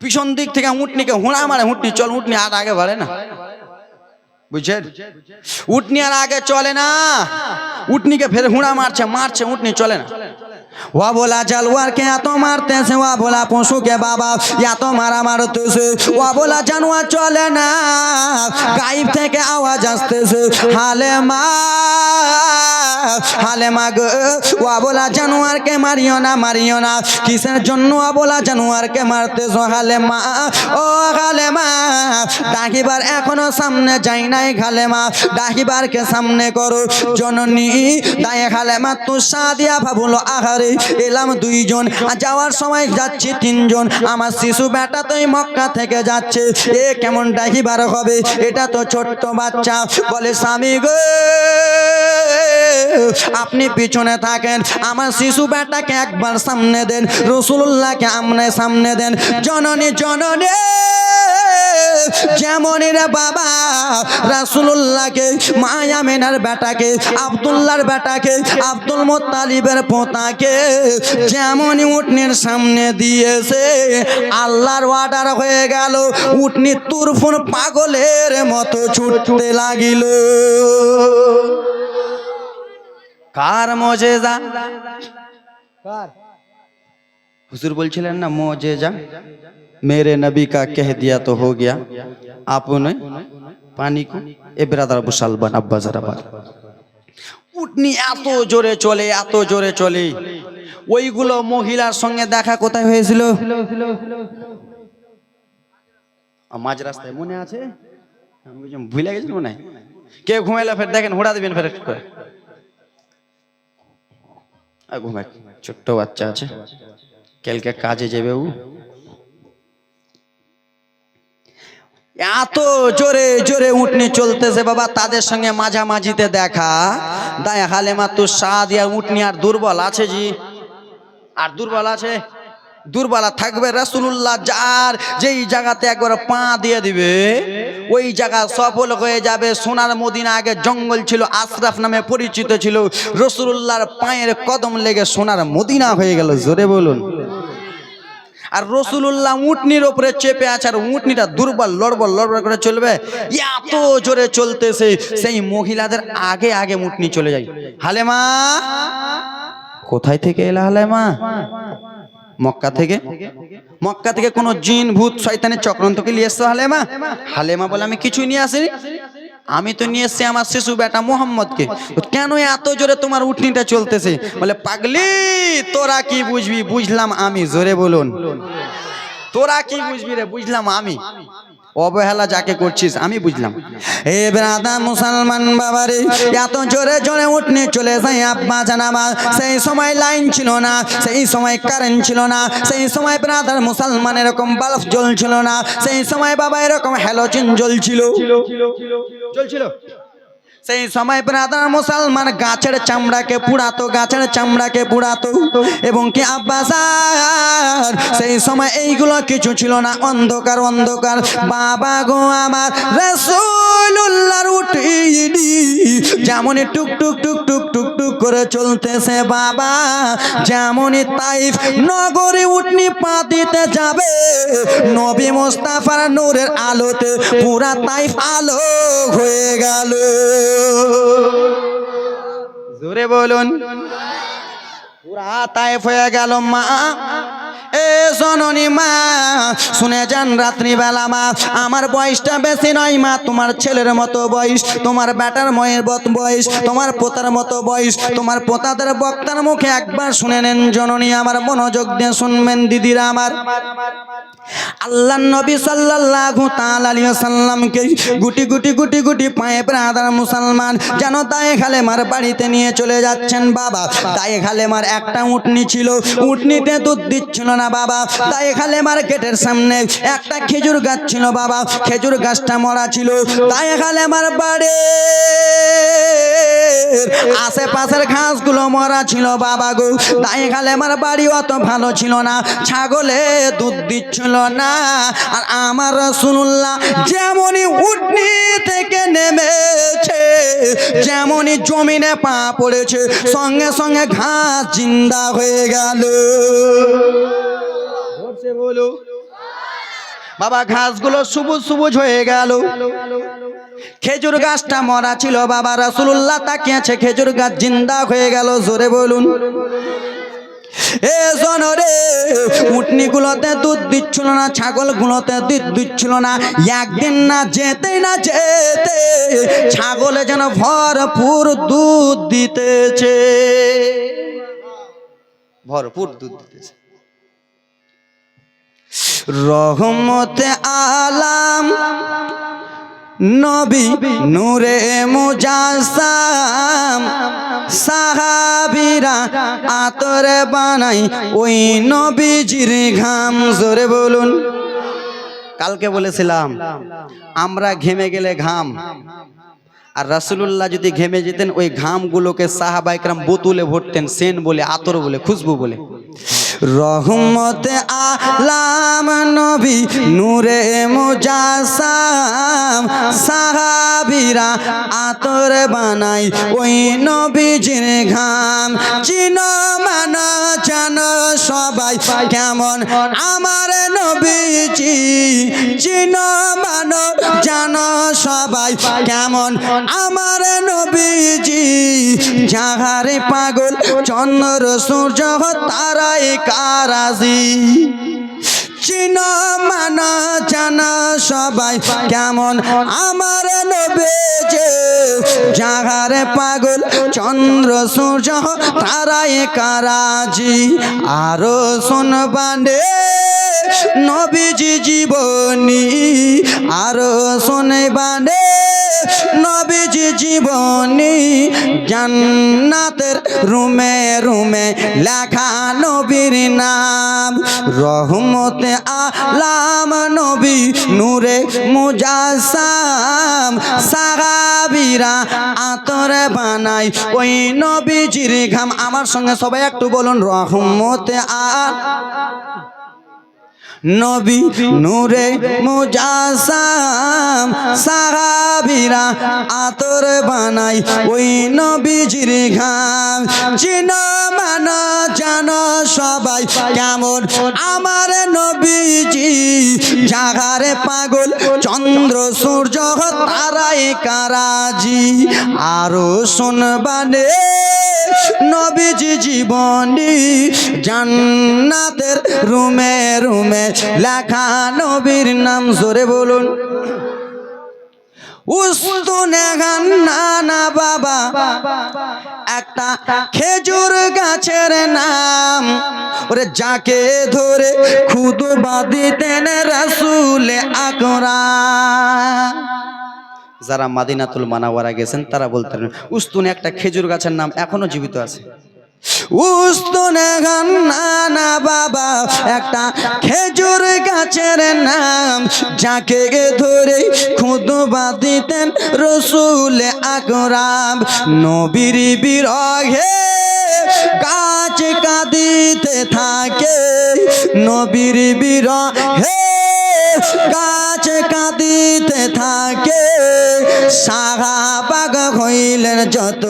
পিছন দিক থেকে উটনিকে হুঁড়া মারে, উটনি চল, উটনি আর আগে বাড়ে না, বুঝছেন? উটনি আর আগে চলে না, উটনিকে ফের হুঁড়া মারছে, উটনি চলে না। ওয়া বলা জালওয়ারকে এত মারতেছে, ওয়া বলা পশুকে বাবা এত মারা মারতেছে, ওয়া বলা জানোয়ার চলে না, গায়েব থেকে আওয়াজ আসতেছে, হালেমা হালেমা গো ওয়া বলা জানোয়ারকে মারিও না, কিসের জন্য ওয়া বলা জানোয়ারকে মারতেছো হালেমা? ও হালেমা ডাকিবার এখনো সামনে যাই নাই, হালেমা ডাকিবারকে সামনে করো। জননী তাই হালেমা তো সাদিয়া ভাবলো, আহারে এলাম 2 জন, যাওয়ার সময় যাচ্ছি 3 জন, আমার শিশু বেটা তো মক্কা থেকে যাচ্ছে, এ কেমন ডাকিবার হবে, এটা তো ছোট্ট বাচ্চা। বলে স্বামী গো আপনি পিছনে থাকেন, আমার শিশু বেটাকে একবার সামনে দেন, রাসূলুল্লাহকে আমনে সামনে দেন। জননী যেমনই রে বাবা রাসূলুল্লাহকে, মা আমিনার বেটাকে, আব্দুল্লাহর বেটাকে, আব্দুল মুত্তালিবের পোতাকে যেমনই উটনির সামনে দিয়েছে, আল্লাহর অর্ডার হয়ে গেল, উটনি তুরফুন পাগলের মতো ছুটতে লাগিল। কার মুজিজা? কার? হুজুর বলছিলেন না মুজিজা, मेरे नबी का कह दिया तो हो गया, आपने पानी को। ए ब्रादार मुसलमान अब्बा जरा बात, উটনি এত জোরে চলে, ওইগুলো মহিলার সঙ্গে দেখা কোথায় হয়েছিল? মাঝ রাস্তায়, মনে আছে? ভুলে গেছি মনে হয়। কে ঘুমাইলে ফের দেখেন হুড়া দিবেন ফের ঘুমায়, ছোট্ট বাচ্চা আছে, কালকে কাজে যাবে, ও এত জোরে উটনি চলতেছে বাবা, তাদের সঙ্গে মাঝামাঝিতে দেখা। দায় হালেমা তো সাদিয়া উটনি আর দুর্বল আছে জি, আর দুর্বল আছে, দুর্বল থাকবে। রাসূলুল্লাহ যার যেই জায়গাতে একবার পা দিয়ে দিবে, ওই জায়গা সফল হয়ে যাবে। সোনার মদিনা আগে জঙ্গল ছিল, আশরাফ নামে পরিচিত ছিল, রাসূলুল্লাহর পায়ের কদম লেগে সোনার মদিনা হয়ে গেল। জোরে বলুন। আর রসুলুল্লাহ উটনির ওপরে চেপে আছে, আর উটনিটা দুর্বল, লড়বল লড়বল করে চলবে, এত জোরে চলতেছে সেই মহিলাদের আগে আগে উটনি চলে যায়। হালেমা, কোথায় থেকে এলা হালেমা? মক্কা থেকে। মক্কা থেকে কোন জিন ভূত শয়তানের চক্রান্তকে নিয়ে এসছো হালেমা? হালেমা বলে আমি কিছুই নিয়ে আসিনি, আমি তো নিয়ে এসছি আমার শিশু বেটা মোহাম্মদকে। কেন এত জোরে তোমার উটনিটা চলতেছে? বলে পাগলি তোরা কি বুঝবি, বুঝলাম আমি। জোরে বলুন, তোরা কি বুঝবি রে, বুঝলাম আমি। অবহেলা যাকে করছিস আমি বুঝলাম। এ ব্রাদা মুসলমান বাবারে, এত জোরে জোরে উঠনি চলে যায় আব্বা জানামা। সেই সময় লাইন ছিল না, সেই সময় কারেন্ট ছিল না, সেই সময় ব্রাদার মুসলমান এরকম বাল্ব জ্বলছিল না, সেই সময় বাবা এরকম হ্যালোজিন জ্বলছিল। সেই সময় ব্রাদার মুসলমান গাছের চামড়াকে পুড়াতো, গাছের চামড়াকে পুড়াতো। এবং কি আব্বাসার সেই সময় এইগুলো কিছু ছিল না, অন্ধকার অন্ধকার। বাবা গো আমার রাসূলুল্লাহর উটনি যেমনই টুক টুক টুক টুক টুক টুক করে চলতেছে বাবা, যেমনই তাইফ নগরে উটনি পা দিতে যাবে, নবী মুস্তাফার নূরের আলোতে পুরা তাইফ আলো হয়ে গেল। জোরে বলুন, পুরা তাইফ হয়ে গেল। মা এ জননী মা শুনে যান, রাত্রিবেলা মা আমার বয়সটা বেশি নয় মা, তোমার ছেলের মতো বয়স, তোমার বেটার ময়ের বয়স, তোমার পোতার মতো বয়স। তোমার পোতাদের বক্তার মুখে একবার শুনে নেন জননী আমার, মনোযোগ দিয়ে শুনবেন দিদিরা আমার। আল্লাহ নবী সাল্লাল্লাহু তাআলা আলাইহি ওয়াসাল্লামকে গুটি গুটি গুটি গুটি পায়ে ব্রাদার মুসলমান যেন দায়ে খালেমার বাড়িতে নিয়ে চলে যাচ্ছেন বাবা। দায়ে খালেমার একটা উটনি ছিল, উটনিতে দুধ দিচ্ছিল না বাবা। দায়ে খালেমার গেটের সামনে একটা খেজুর গাছ ছিল বাবা, খেজুর গাছটা মরা ছিল। দায়ে খালেমার বাড়ি আশেপাশের ঘাসগুলো মরা ছিল বাবা গো। দায়ে খালেমার বাড়ি অত ভালো ছিল না, ছাগলে দুধ দিচ্ছিল না। আর আমার রাসূলুল্লাহ যেমনই উটনি থেকে নেমেছে, যেমনই জমিনে পা পড়েছে, সঙ্গে সঙ্গে ঘাস জিন্দা হয়ে গেল। বলো বাবা, ঘাসগুলো সবুজ সবুজ হয়ে গেল। খেজুর গাছটা মরা ছিল বাবা, রাসূলুল্লাহ তাকিয়েছে, খেজুর গাছ জিন্দা হয়ে গেল। জোরে বলুন। এ জনরে উটনি গুলোতে দুধ দিচ্ছিল না, ছাগল গুলোতে দুধ দিচ্ছিল না। একদিন না যেতে না যেতে ছাগলে যেন ভরপুর দুধ দিতেছে, ভরপুর দুধ দিতেছে। রহমতে আলাম নবী নূরে মুজাসসাম, সাহাবীরা আতর বানাই ওই নবীজির ঘাম। জোরে বলুন। কালকে বলেছিলাম আমরা ঘেমে গেলে ঘাম, আর রাসূলুল্লাহ যদি ঘেমে যেতেন ওই ঘামগুলোকে সাহাবায়ে কেরাম বোতলে ভরতেন, সেন বলে, আতর বলে, খুশবু বলে। রহমতে আলাম নবী নূরে মুজাসসাম, সাহাবীরা আতর বানাই ওই নবীজির ঘাম। চিনো মানো জানো সবাই কেমন আমার নবীজি, চিনো মানো জানো সবাই কেমন আমার নবীজি। যাহারে পাগল চন্দ্র সূর্য তারাই কারাজি, চিনো মানো জানো সবাই কেমন আমার নবীজি। যাহারে পাগল চন্দ্র সূর্য তারাই কারাজি। আরো শুনবানে নবীজি জীবনী, আরো শুনবানে নবীজি জীবনী। জান্নাতের রুমে রুমে লেখা নবীর নাম। রহমতে আলাম নবী নূরে মুজাসসাম, সাহাবীরা আতর বানাই ওই নবীজির ঘাম। আমার সঙ্গে সবাই একটু বলুন, রহমতে নবী নূরে মুজাসসাম সাহাবীরা আতর বানাই ওই নবীজির ঘাম চিনো মানো জানো সবাই কেমন আমার নবীজি জাগারে পাগল চন্দ্র সূর্য তারাই কারাজি আরো শুনবানে নবীজি জীবনী জান্নাতের রুমে রুমে লেখা নবীর নাম জোরে বলুন উস্তুনে গান্না বাবা একটা খেজুর গাছের নাম ওরে যাকে ধরে খুতবা দিতেন রাসূল আকরাম যারা মদিনাতুল মুনাওয়ারা গেছেন তারা বলতেন উস্তুনে একটা খেজুর গাছের নাম এখনো জীবিত আছে উস্তুনে গান্না বাবা একটা খেজুর গাছের নাম যাকে ধরে খুতবা দিতেন রাসূল আকরাম নবীর বিরহে গাছ কাঁদিতে থাকে নবীর বিরহে গাছ কাঁদিতে থাকে সাহাবা হইলেন যত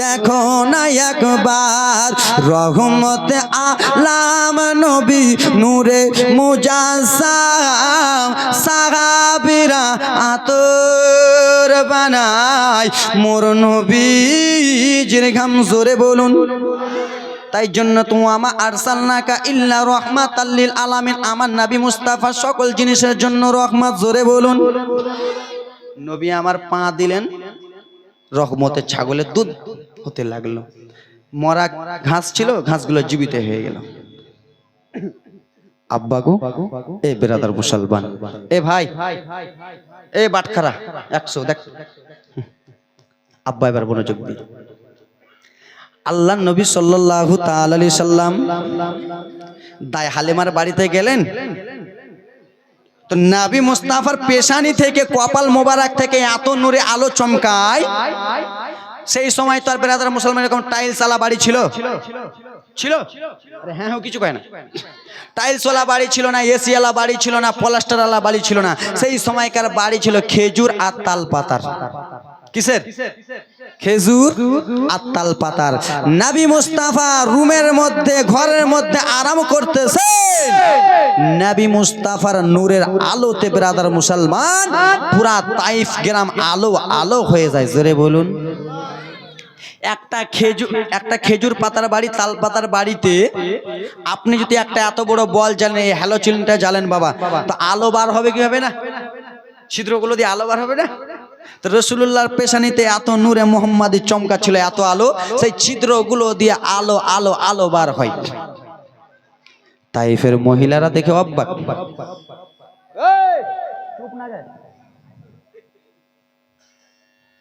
দেখো না একবার রহমতে আলাম নবী নূরে মুজাসসাম সাহাবীরা আতর বানাই মোর নবীজির ঘাম জোরে বলুন তাই জন্য তোমা আরসালনাকা ইল্লা রাহমাতাল লিল আলামিন আমার নবী মুস্তাফা সকল জিনিসের জন্য রহমত জোরে বলুন নবী আমার পা দিলেন রহমতের ছাগলের দুধ হতে লাগলো মরা ঘাস ছিল ঘাসগুলো জীবিত হয়ে গেল আব্বা গো এ বেরাদার মুসলমান এ ভাই এ বাটখারা 100 দেখ আব্বা এবার মনোযোগ দি আল্লাহ নবী সাল্লাল্লাহু তাআলা আলাইহি সাল্লাম দাই হালিমার বাড়িতে গেলেন তো নবী মুস্তাফার পেশানি থেকে কপাল মোবারক থেকে এত নূরে আলো চমকায় সেই সময় তার বেরাদার মুসলমান এরকম টাইলস वाला বাড়ি ছিল ছিল আরে হ্যাঁ কিছু কয় না টাইলস वाला বাড়ি ছিল না এসি वाला বাড়ি ছিল না প্লাস্টার वाला বাড়ি ছিল না সেই সময়কার বাড়ি ছিল খেজুর আর তাল পাতার কিসের খেজুর আর তাল পাতার নবী মুস্তাফা রুমের মধ্যে ঘরের মধ্যে আরাম করতেছেন নবী মুস্তাফার নূরের আলোতে বেরাদার মুসলমান পুরা তাইফ গ্রাম আলো আলো হয়ে যায় জোরে বলুন একটা খেজুর পাতার বাড়ি তাল পাতার বাড়িতে আপনি যদি একটা এত বড় বল জ্বালেন এই হ্যালোজিনটা জ্বালেন বাবা তো আলো বার হবে কি হবে না ছিদ্রগুলো দিয়ে আলো বার হবে না তো রাসূলুল্লাহর পেশানিতে এত নূরে মুহাম্মাদি চমকা ছিল এত আলো সেই ছিদ্রগুলো দিয়ে আলো আলো আলো বার হয় তাইফের মহিলারা দেখে অবাক চুপ না যায়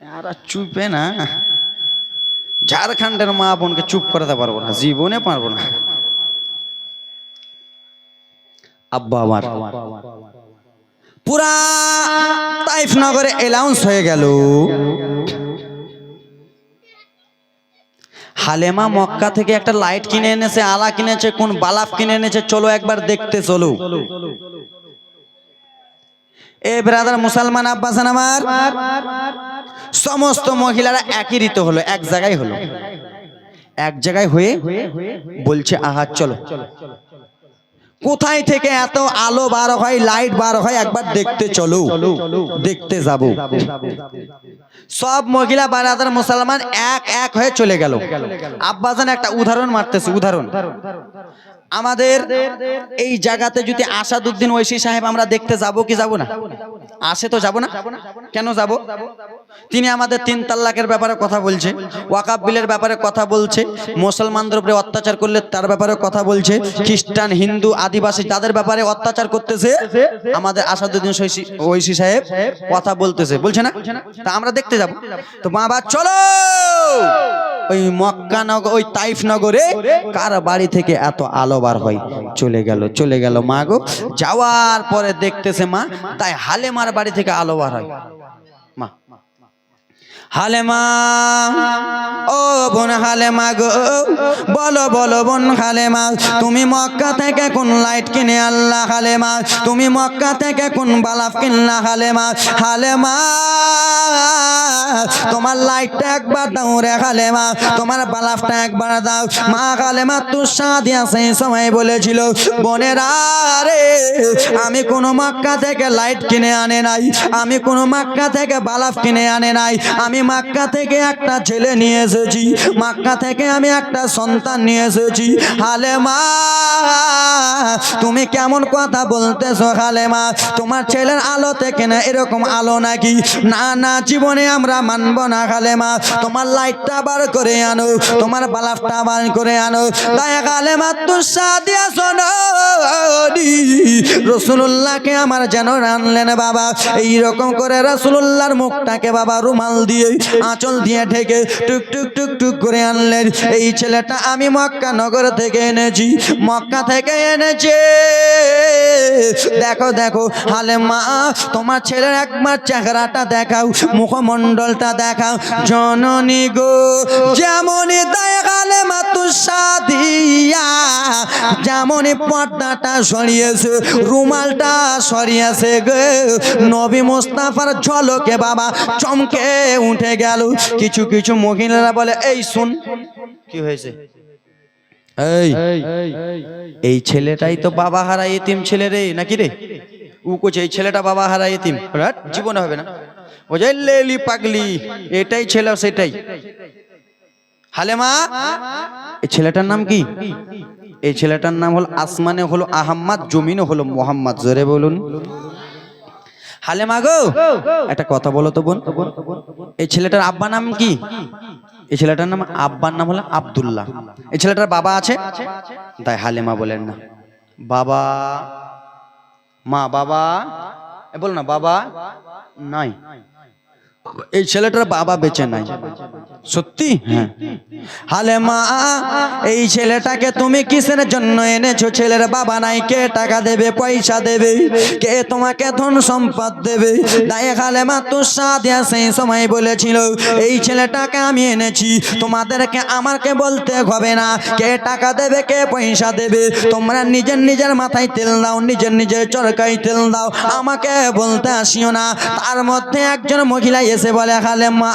আর চুপে না ঝাড়খণ্ডের মা বোনকে চুপ করাতে পারবো না জীবনে পারবো না আব্বা আমার পুরা তাইফ নগরে অ্যানাউন্স হয়ে গেল হালেমা মক্কা থেকে একটা লাইট কিনে এনেছে আলা কিনেছে কোন বালাপ কিনে এনেছে চলো একবার দেখতে চলো এ ব্রাদার মুসলমান আব্বাসান আমার সমস্ত মহিলারা একই রীতি হলো এক জায়গায় হলো এক জায়গায় হয়ে বলছে আহা চলো কোথায় থেকে এত আলো বার হয় লাইট বার হয় একবার দেখতে চলো দেখতে যাব সব মহিলা বারাদার মুসলমান এক এক হয়ে চলে গেল আব্বাজান একটা উদাহরণ মারতেছে উদাহরণ আমাদের এই জায়গাতে যদি আসাদউদ্দিন ওয়াইসি সাহেব আমরা দেখতে যাব কি যাব না আসে তো যাব না কেন যাব তিনি আমাদের 3 তালাকের ব্যাপারে কথা বলছে ওয়াকফ বিলের ব্যাপারে কথা বলছে মুসলমানদের উপরে অত্যাচার করলে তার ব্যাপারে কথা বলছে খ্রিস্টান হিন্দু আদিবাসী তাদের ব্যাপারে অত্যাচার করতেছে আমাদের আসাদউদ্দিন ওয়াইসি সাহেব কথা বলতেছে বলছে না তা আমরা দেখতে যাব তো বাবা চলো ওই মক্কা নগর ওই তাইফ নগরে কার বাড়ি থেকে এত আলো বার হয় চলে গেল মা গো যাওয়ার পরে দেখতেছে মা তাই হালেমার বাড়ি থেকে আলো বার হয় মা হালেমা ও বোন হালেমা গো, বলো বলো বোন হালেমা, তুমি মক্কা থেকে কোন লাইট কিনে আল্লাহ হালেমা, তুমি মক্কা থেকে কোন বালাফ কিনলা হালেমা? হালেমা তোমার লাইটটা একবার দাও রে হালেমা, তোমার বালাফটা একবার দাও। মা হালেমা তুষাদিয়া সেই সময় বলেছিল, বোনেরা রে, আমি কোন মক্কা থেকে লাইট কিনে আনে নাই, আমি কোন মক্কা থেকে বালাফ কিনে আনে নাই, আমি মক্কা থেকে একটা ছেলে নিয়ে এসেছি, মক্কা থেকে আমি একটা সন্তান নিয়ে এসেছি। হালেমা তুমি কেমন কথা বলতেছো হালেমা? তোমার ছেলের আলো থেকে না এরকম আলো নাকি? না না, জীবনে আমরা মানব না হালেমা, তোমার লাইটটা বার করে আনো, তোমার বালাফটা বার করে আনো। তাই হালেমা তুষাদিয়া শোনো, রাসূলুল্লাহকে আমার যেন আনলেন বাবা, এইরকম করে রাসূলুল্লাহর মুখটাকে বাবা রুমাল দিয়ে আঁচল দিয়ে ঢেকে টুক টুক টুক টুক করে আনলেন। এই ছেলেটা আমি মক্কা নগর থেকে এনেছি, মক্কা থেকে এনেছি। দেখো দেখো হালেমা, তোমার ছেলের একবার চেহারাটা দেখাও, মুখমণ্ডলটা দেখাও। জননী গো যেমনই দেয় হালেমা তুষাদিয়া, যেমনই পর্দাটা সরিয়েছে, রুমালটা সরিয়েছে গো, নবী মুস্তাফার ঝলকে বাবা চমকে উঠে গেল। কিছু কিছু মহিলারা বলে, এই শুন কি হয়েছে, এই ছেলেটাই তো বাবা হারা এতিম ছেলে রে নাকি রে? ও কোচে এই ছেলেটা বাবা হারা এতিম, জীবনে হবে না। ও যে লেলি পাগলি, এটাই ছেলে সেটাই। হালেমা এই ছেলেটার নাম কি? এই ছেলেটার নাম হলো আসমানে হলো আহম্মদ, জমিনে হলো মোহাম্মদ। জোরে বলুন। হালেমা গো একটা কথা বলো তো বোন, এই ছেলেটার আব্বা নাম কি? এই ছেলেটার নাম, আব্বার নাম হলো আব্দুল্লাহ। এই ছেলেটার বাবা আছে? তাই হালেমা বলেন না বাবা, মা বাবা বল না, বাবা নাই, এই ছেলেটার বাবা বেঁচে নাই। সত্যি? হ্যাঁ। হালেমা এই ছেলেটাকে তুমি কিসের জন্য এনেছো? ছেলের বাবা নাই, কে টাকা দেবে, পয়সা দেবে, কে তোমাকে ধন সম্পদ দেবে? তাই হালেমা তুষাদিয়া সেই সময় বলেছিল, এই ছেলেটাকে আমি এনেছি, তোমাদেরকে আমাকে বলতে হবে না কে টাকা দেবে, কে পয়সা দেবে। তোমরা নিজের নিজের মাথায় তেল দাও, নিজের নিজের চরকায় তেল দাও, আমাকে বলতে আসিও না। তার মধ্যে একজন মহিলা এসে বলে, হালেমা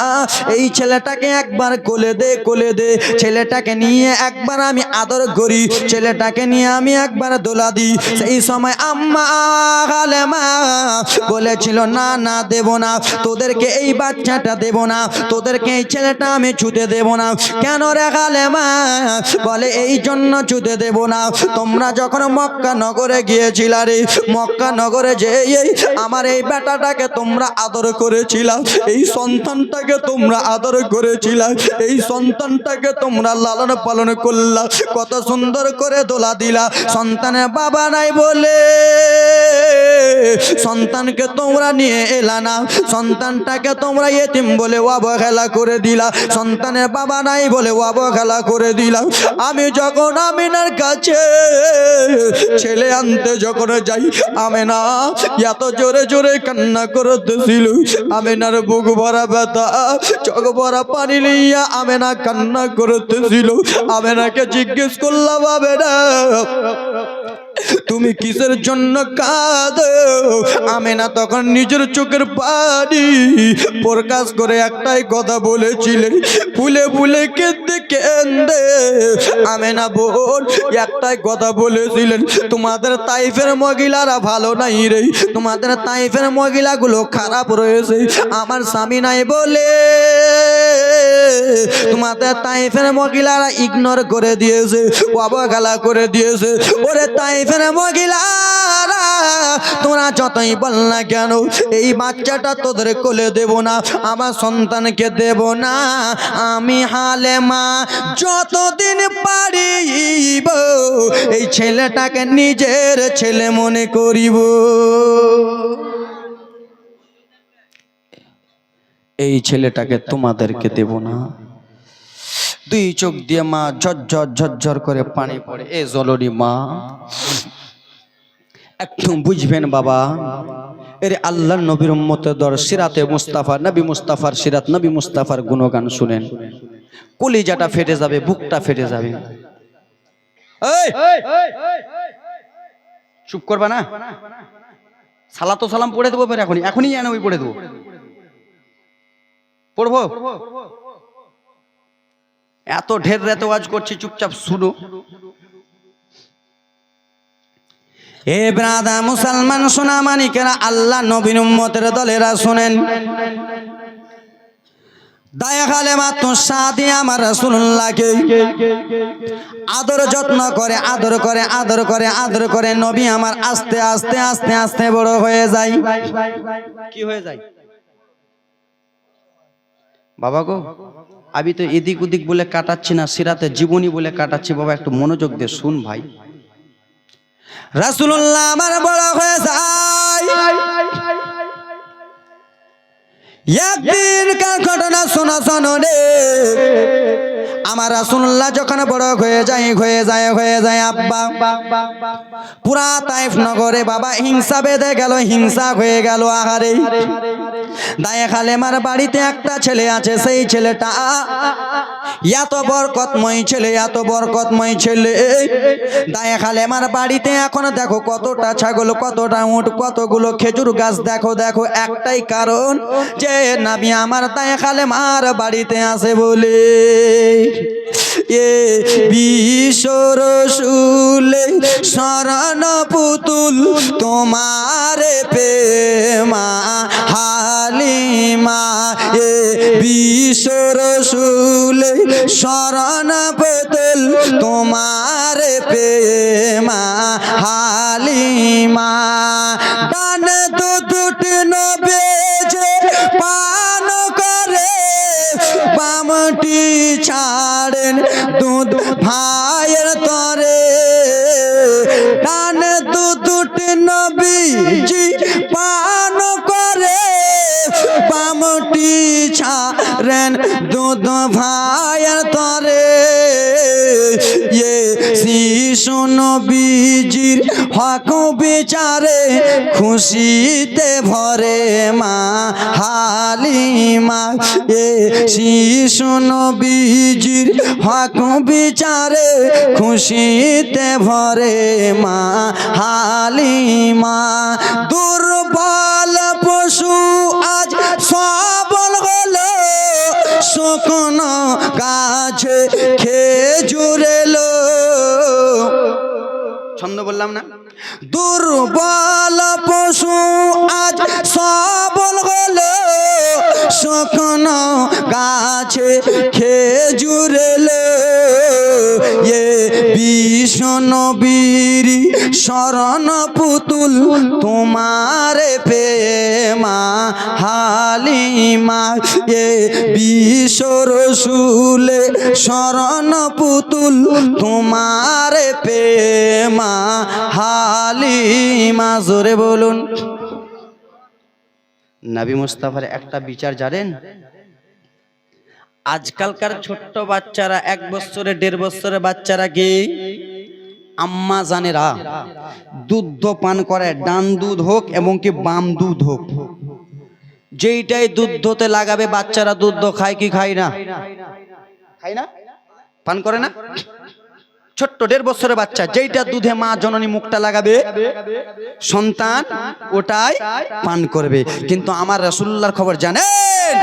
এই ছেলেটাকে একবার কোলে দে, কোলে দে, ছেলেটাকে নিয়ে একবার আমি আদর করি, ছেলেটাকে নিয়ে আমি একবার দোলা দিই। সেই সময় আম্মা হালেমা বলেছিল, না না দেব না, তোদেরকে এই বাচ্চাটা দেব না, তোদেরকে এই ছেলেটা আমি ছুতে দেব না। কেন রে হালেমা? বলে এই জন্য ছুতে দেব না, তোমরা যখন মক্কা নগরে গিয়েছিলা রে, মক্কা নগরে যে আমার এই বেটাটাকে তোমরা আদর করেছিলা, এই সন্তানটাকে তোমরা আদর করেছিলা, এই সন্তানটাকে তোমরা লালন পালন করলা, কত সুন্দর করে দোলা দিলা। সন্তানের বাবা নাই বলে সন্তানকে তোমরা নিয়ে এলা না, সন্তানটাকে তোমরা এতিম বলে অবহেলা করে দিলা, সন্তানের বাবা নাই বলে অবহেলা করে দিলা। আমি যখন আমিনার কাছে ছেলে আনতে যখন যাই, আমিনা এত জোরে জোরে কান্না করতেছিল, আমিনার বুক ভরা ব্যথা, চোখ ভরা পানি লইয়া আমিনা কান্না করতেছিল। আমিনাকে জিজ্ঞেস করলাম, আমিনা তুমি কিসের জন্য কাঁদো? আমিনা তখন নিজের চোখের পানি প্রকাশ করে একটাই কথা বলেছিলেন, ফুলে ফুলে কেঁদে কেঁদে আমিনা বোন একটাই কথা বলেছিলেন, তোমাদের তাইফের মহিলারা ভালো নাই রে, তোমাদের তাইফের মহিলাগুলো খারাপ রয়েছে, আমার স্বামী নাই বলে তোমাদের তাইফের মহিলারা ইগনোর করে দিয়েছে, অবহেলা করে দিয়েছে। ওরে তাইফের মহিলারা, তোরা যতই বল না কেন এই বাচ্চাটা তোদের কোলে দেব না, আমার সন্তানকে দেব না। আমি হালেমা যতদিন পারিব এই ছেলেটাকে নিজের ছেলে মনে করিব। এই ছেলেটাকে তোমাদেরকে দেব না। দুই চোখ দিয়ে মা ঝরঝর ঝরঝর করে পানি পড়ে। এ জলরি মা, একটু বুঝবেন বাবা, এর আল্লাহর নবীর উম্মতের দর সিরাতে মুস্তাফা, নবী মুস্তাফার সিরাত, নবী মুস্তাফার গুণগান শুনেন, কলিজাটা ফেটে যাবে, বুকটা ফেটে যাবে। এই চুপ করবা না? সালাতু সালাম পড়ে দেবো, এখনই এখনই জানো ওই পড়ে দেবো, পড়বো। এত ঢের রাতে ওয়াজ করছি, চুপচাপ শুনো। এ ব্রাদা মুসলমান সোনা মানিকেরা, আল্লাহ নবীর উম্মতের দলেরা শুনেন, দায়া খালেমা তুসাদি আমার রাসূলুল্লাহকে আদর যত্ন করে, আদর করে, আদর করে, আদর করে। নবী আমার আস্তে আস্তে আস্তে আস্তে বড় হয়ে যায়। কি হয়ে যায় বাবা গো? আমি তো এদিক ওদিক বলে কাটাচ্ছি না, সিরাতে জীবনী বলে কাটাচ্ছি। বাবা একটু মনোযোগ দিয়ে শুন ভাই। রাসূলুল্লাহ আমার বড় হয়ে যায়। একদিনকার ঘটনা শোনা শোনো রে, আমার রাসূলুল্লাহ যখন বড় হয়ে যায় আব্বা, পুরা তাইফ নগরে বাবা হিংসা বেঁধে গেল, হিংসা হয়ে গেল। আহারে, দায়ে খালেমার বাড়িতে একটা ছেলে আছে, সেই ছেলেটা এত বরকতময় ছেলে, এত বরকতময় ছেলে। দায়ে খালেমার বাড়িতে এখন দেখো কতটা ছাগল, কতটা উট, কতগুলো খেজুর গাছ। দেখো দেখো, একটাই কারণ যে নবী আমার দায়ে খালেমার বাড়িতে আসে বলে। এ বিশ্ব রসূলে শরণ পুতুল তোমার প্রেমা হালিমা। এ বিশ্ব রসূলে শরণ পুতুল তোমার প্রেমা হালিমা। ডান দুটি নবেজে পান করে, বামটি ছাড়েন দুধ ভাইয়ের তরে। ডান দুটি নবীজি পান করে, বামটি ছাড়েন দুধ ভাইয়ের তরে। এ শিশু নবীজির হক বিচারে খুশিতে ভরে মা হালিমা। এ শিশু নবীজির হক বিচারে খুশিতে ভরে মা হালিমা। দুর্বল পশু আজ সবল হলো, শুকনো গাছে খেজুর এলো। ছন্দ বললাম না? দুর্বল পশু আজ সবল হলো, শুকনো গাছে খেজুর এলো। এ বিশ্ব নবীর শরণ পুতুল তোমার প্রেমা হালিমা। এ বিশ্ব রসূলে শরণ পুতুল তোমার প্রেমা হালিমা। জোরে বলুন। নবী মুস্তাফার একটা বিচার জানেন? আজকালকার ছোট্ট বাচ্চারা, 1 বছরে 1.5 বছরের বাচ্চারা কি আম্মা জানেরা দুধ পান করে, ডান দুধ হোক এবং কি বাম দুধ হোক, যেইটাই দুধতে লাগাবে বাচ্চারা দুধ খায় কি খায় না? খায় না? পান করে না? ছোট্ট 1.5 বছরের বাচ্চা যেইটা দুধে মা জননী মুখটা লাগাবে সন্তান ওটাই পান করবে। কিন্তু আমার রাসূলুল্লাহর খবর জানেন?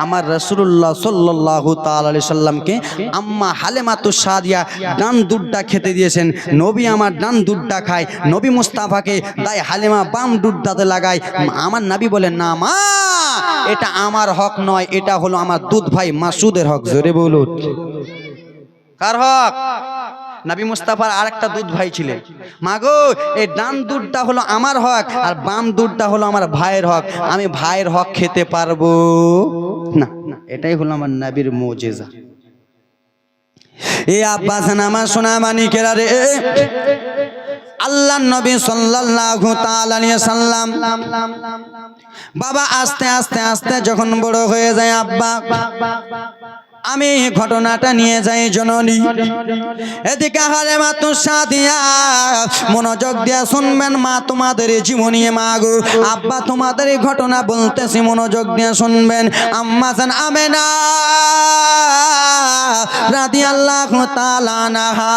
আমার রাসূলুল্লাহ সাল্লাল্লাহু তাআলা আলাইহি সাল্লামকে আম্মা হালিমাতুস সাদিয়া ডান দুধটা খেতে দিয়েছেন। নবী আমার ডান দুধটা খায়, নবী মুস্তাফাকে দাই হালিমা বাম দুধটাতে লাগায়। আমার নবী বলেন, না মা, এটা আমার হক নয়, এটা হলো আমার দুধ ভাই মাসুদের হক। জোরে বলুন, কার হক? নবী মুস্তাফার আরেকটা দুধ ভাই ছিলেন। মাগো, এই ডান দুধটা হলো আমার হক আর বাম দুধটা হলো আমার ভাইয়ের হক। আমি ভাইয়ের হক খেতে পারবো না। এটাই হলো আমার নবীর মুজিজা। এ আব্বাস আমার সোনা মানিকেরা রে, আল্লাহর নবী সাল্লাল্লাহু তাআলা আলাইহি সাল্লাম বাবা আস্তে আস্তে আস্তে যখন বড় হয়ে যায় আব্বা আমি ঘটনাটা নিয়ে যাই জননী। এদিকে হালেমা তুসাদিয়া মনোযোগ দিয়ে শুনবেন মা, তোমাদের জীবনী মা গো, আব্বা তোমাদের এই ঘটনা বলতেছি, মনোযোগ দিয়ে শুনবেন। আম্মা জান আমেনা রাদিয়াল্লাহু তাআলা আনহা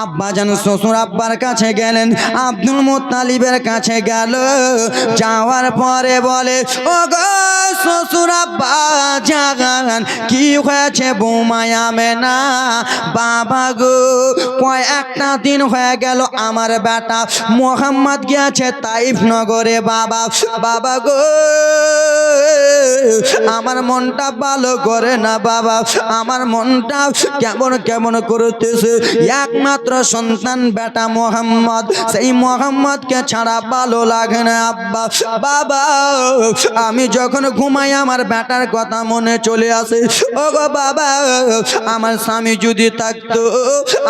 আব্বা জান শ্বশুর আব্বার কাছে গেলেন, আব্দুল মুত্তালিবের কাছে গেল। যাওয়ার পরে বলে, ও গো শ্বশুর আব্বা জান, কি হয়েছে বৌমা আমেনা? বাবা গো কয়েকটা দিন হয়ে গেল আমার বেটা মোহাম্মদ গিয়েছে তাইফ নগরে। বাবা বাবা গো আমার মনটা ভালো করে না বাবা, আমার মনটা কেমন কেমন করতেছে। একমাত্র সন্তান বেটা মোহাম্মদ, সেই মোহাম্মদকে ছাড়া ভালো লাগে না আব্বা। বাবা আমি যখন ঘুমাই আমার বেটার কথা মনে চলে আসে। ও গো বাবা আমার স্বামী যদি থাকতো,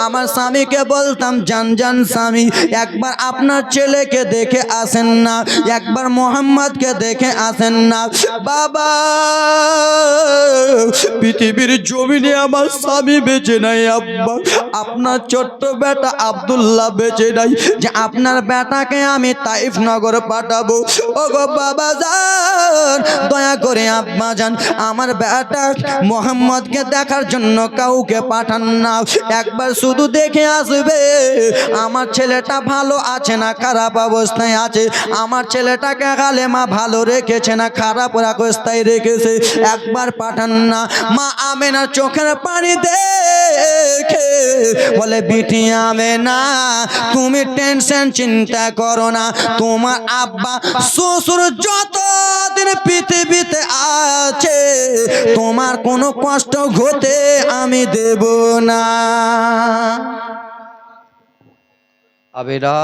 আমার স্বামীকে বলতাম, জান জান স্বামী একবার আপনার ছেলেকে দেখে আসেন না, একবার মোহাম্মদকে দেখে আসেন না। বাবা পৃথিবীর জমিনে আমার স্বামী বেঁচে নাই আব্বা, আপনার ছোট্ট বেটা আব্দুল্লাহ বেঁচে নাই, যে আপনার বেটাকে আমি তাইফ নগর পাঠাবো। ও গো বাবা জান দয়া করে আব্বা জান আমার বেটা মোহাম্মদকে দেখার জন্য কাউকে পাঠান না, একবার শুধু দেখে আসবে আমার ছেলেটা ভালো আছে না খারাপ অবস্থায় আছে, আমার ছেলেটাকে হালেমা ভালো রেখেছে না খারাপ অবস্থায় রেখেছে, একবার পাঠান না। মা আমেনার চোখের পানি দেখে বলে, বিটি আমেনা তুমি টেনশন চিন্তা করো না, তোমার আব্বা শ্বশুর যতদিন পৃথিবীতে আছে তোমার কোনো কষ্ট হতে আমি দেব না। আবেরা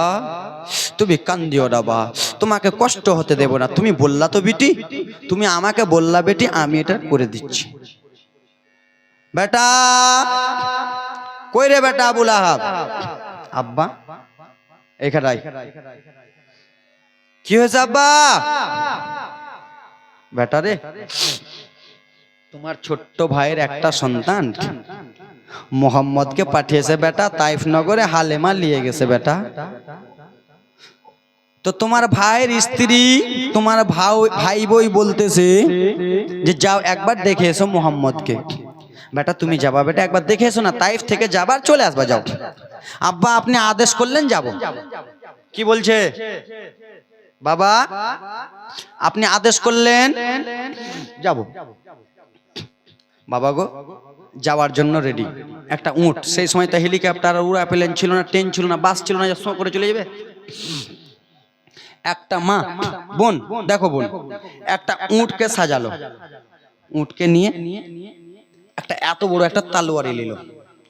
তুমি কান্দিও না বা, তোমাকে কষ্ট হতে দেব না। তুমি বললা তো বিটি, তুমি আমাকে বললা বেটি, আমি এটা করে দিচ্ছি। বেটা কই রে বেটা আবুল আহাব? আব্বা এখানে কি হয়েছে আব্বা? বেটা রে তোমার ছোট্ট ভাইয়ের একটা সন্তান মোহাম্মদকে পাঠিয়েছে বেটা তাইফ নগরে, হালেমা নিয়ে গেছে বেটা। তো তোমার ভাইয়ের স্ত্রী তোমার ভাই বই বলতেছে যে যাও একবার দেখে এসো মোহাম্মদকে। বেটা তুমি যাবা বেটা, একবার দেখে এসো না, তাইফ থেকে যাবার চলে আসবা, যাও। আব্বা আপনি আদেশ করলেন যাব। কি বলছে বাবা? আপনি আদেশ করলেন যাব। বাবা গো যাওয়ার জন্য রেডি। একটা উট, সেই সময় তো হেলিকপ্টার উড়া প্লেন ছিল না, ট্রেন ছিল না, বাস ছিল না যে শো করে চলে যাবে। একটা মা বোন, দেখো বোন, একটা উটকে সাজালো, উটকে নিয়ে একটা এত বড় একটা তালোয়ারি নিল।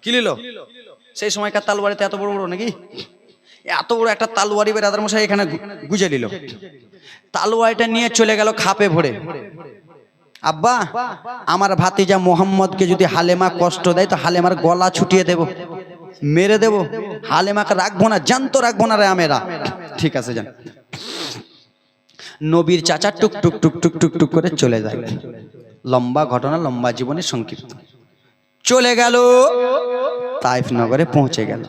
কি নিল? সেই সময়কার তালোয়ারিতে এত বড় বড় নাকি, এত বড় একটা তালোয়ারি বেরাদার মশাই এখানে গুজে নিল। তালোয়ারিটা নিয়ে চলে গেল খাপে ভরে। আব্বা আমার ভাতিজা মোহাম্মদকে যদি হালেমা কষ্ট দেয় তো হালেমার গলা ছুটিয়ে দেব, মেরে দেব, হালেমাকে রাখবো না, জ্যান্ত রাখবো না রে আমেরা। ঠিক আছে যান। নবীর চাচা টুক টুক টুক টুক টুক টুক করে চলে যায়। লম্বা ঘটনা, লম্বা জীবনের সংক্ষিপ্ত। চলে গেল তাইফ নগরে পৌঁছে গেল।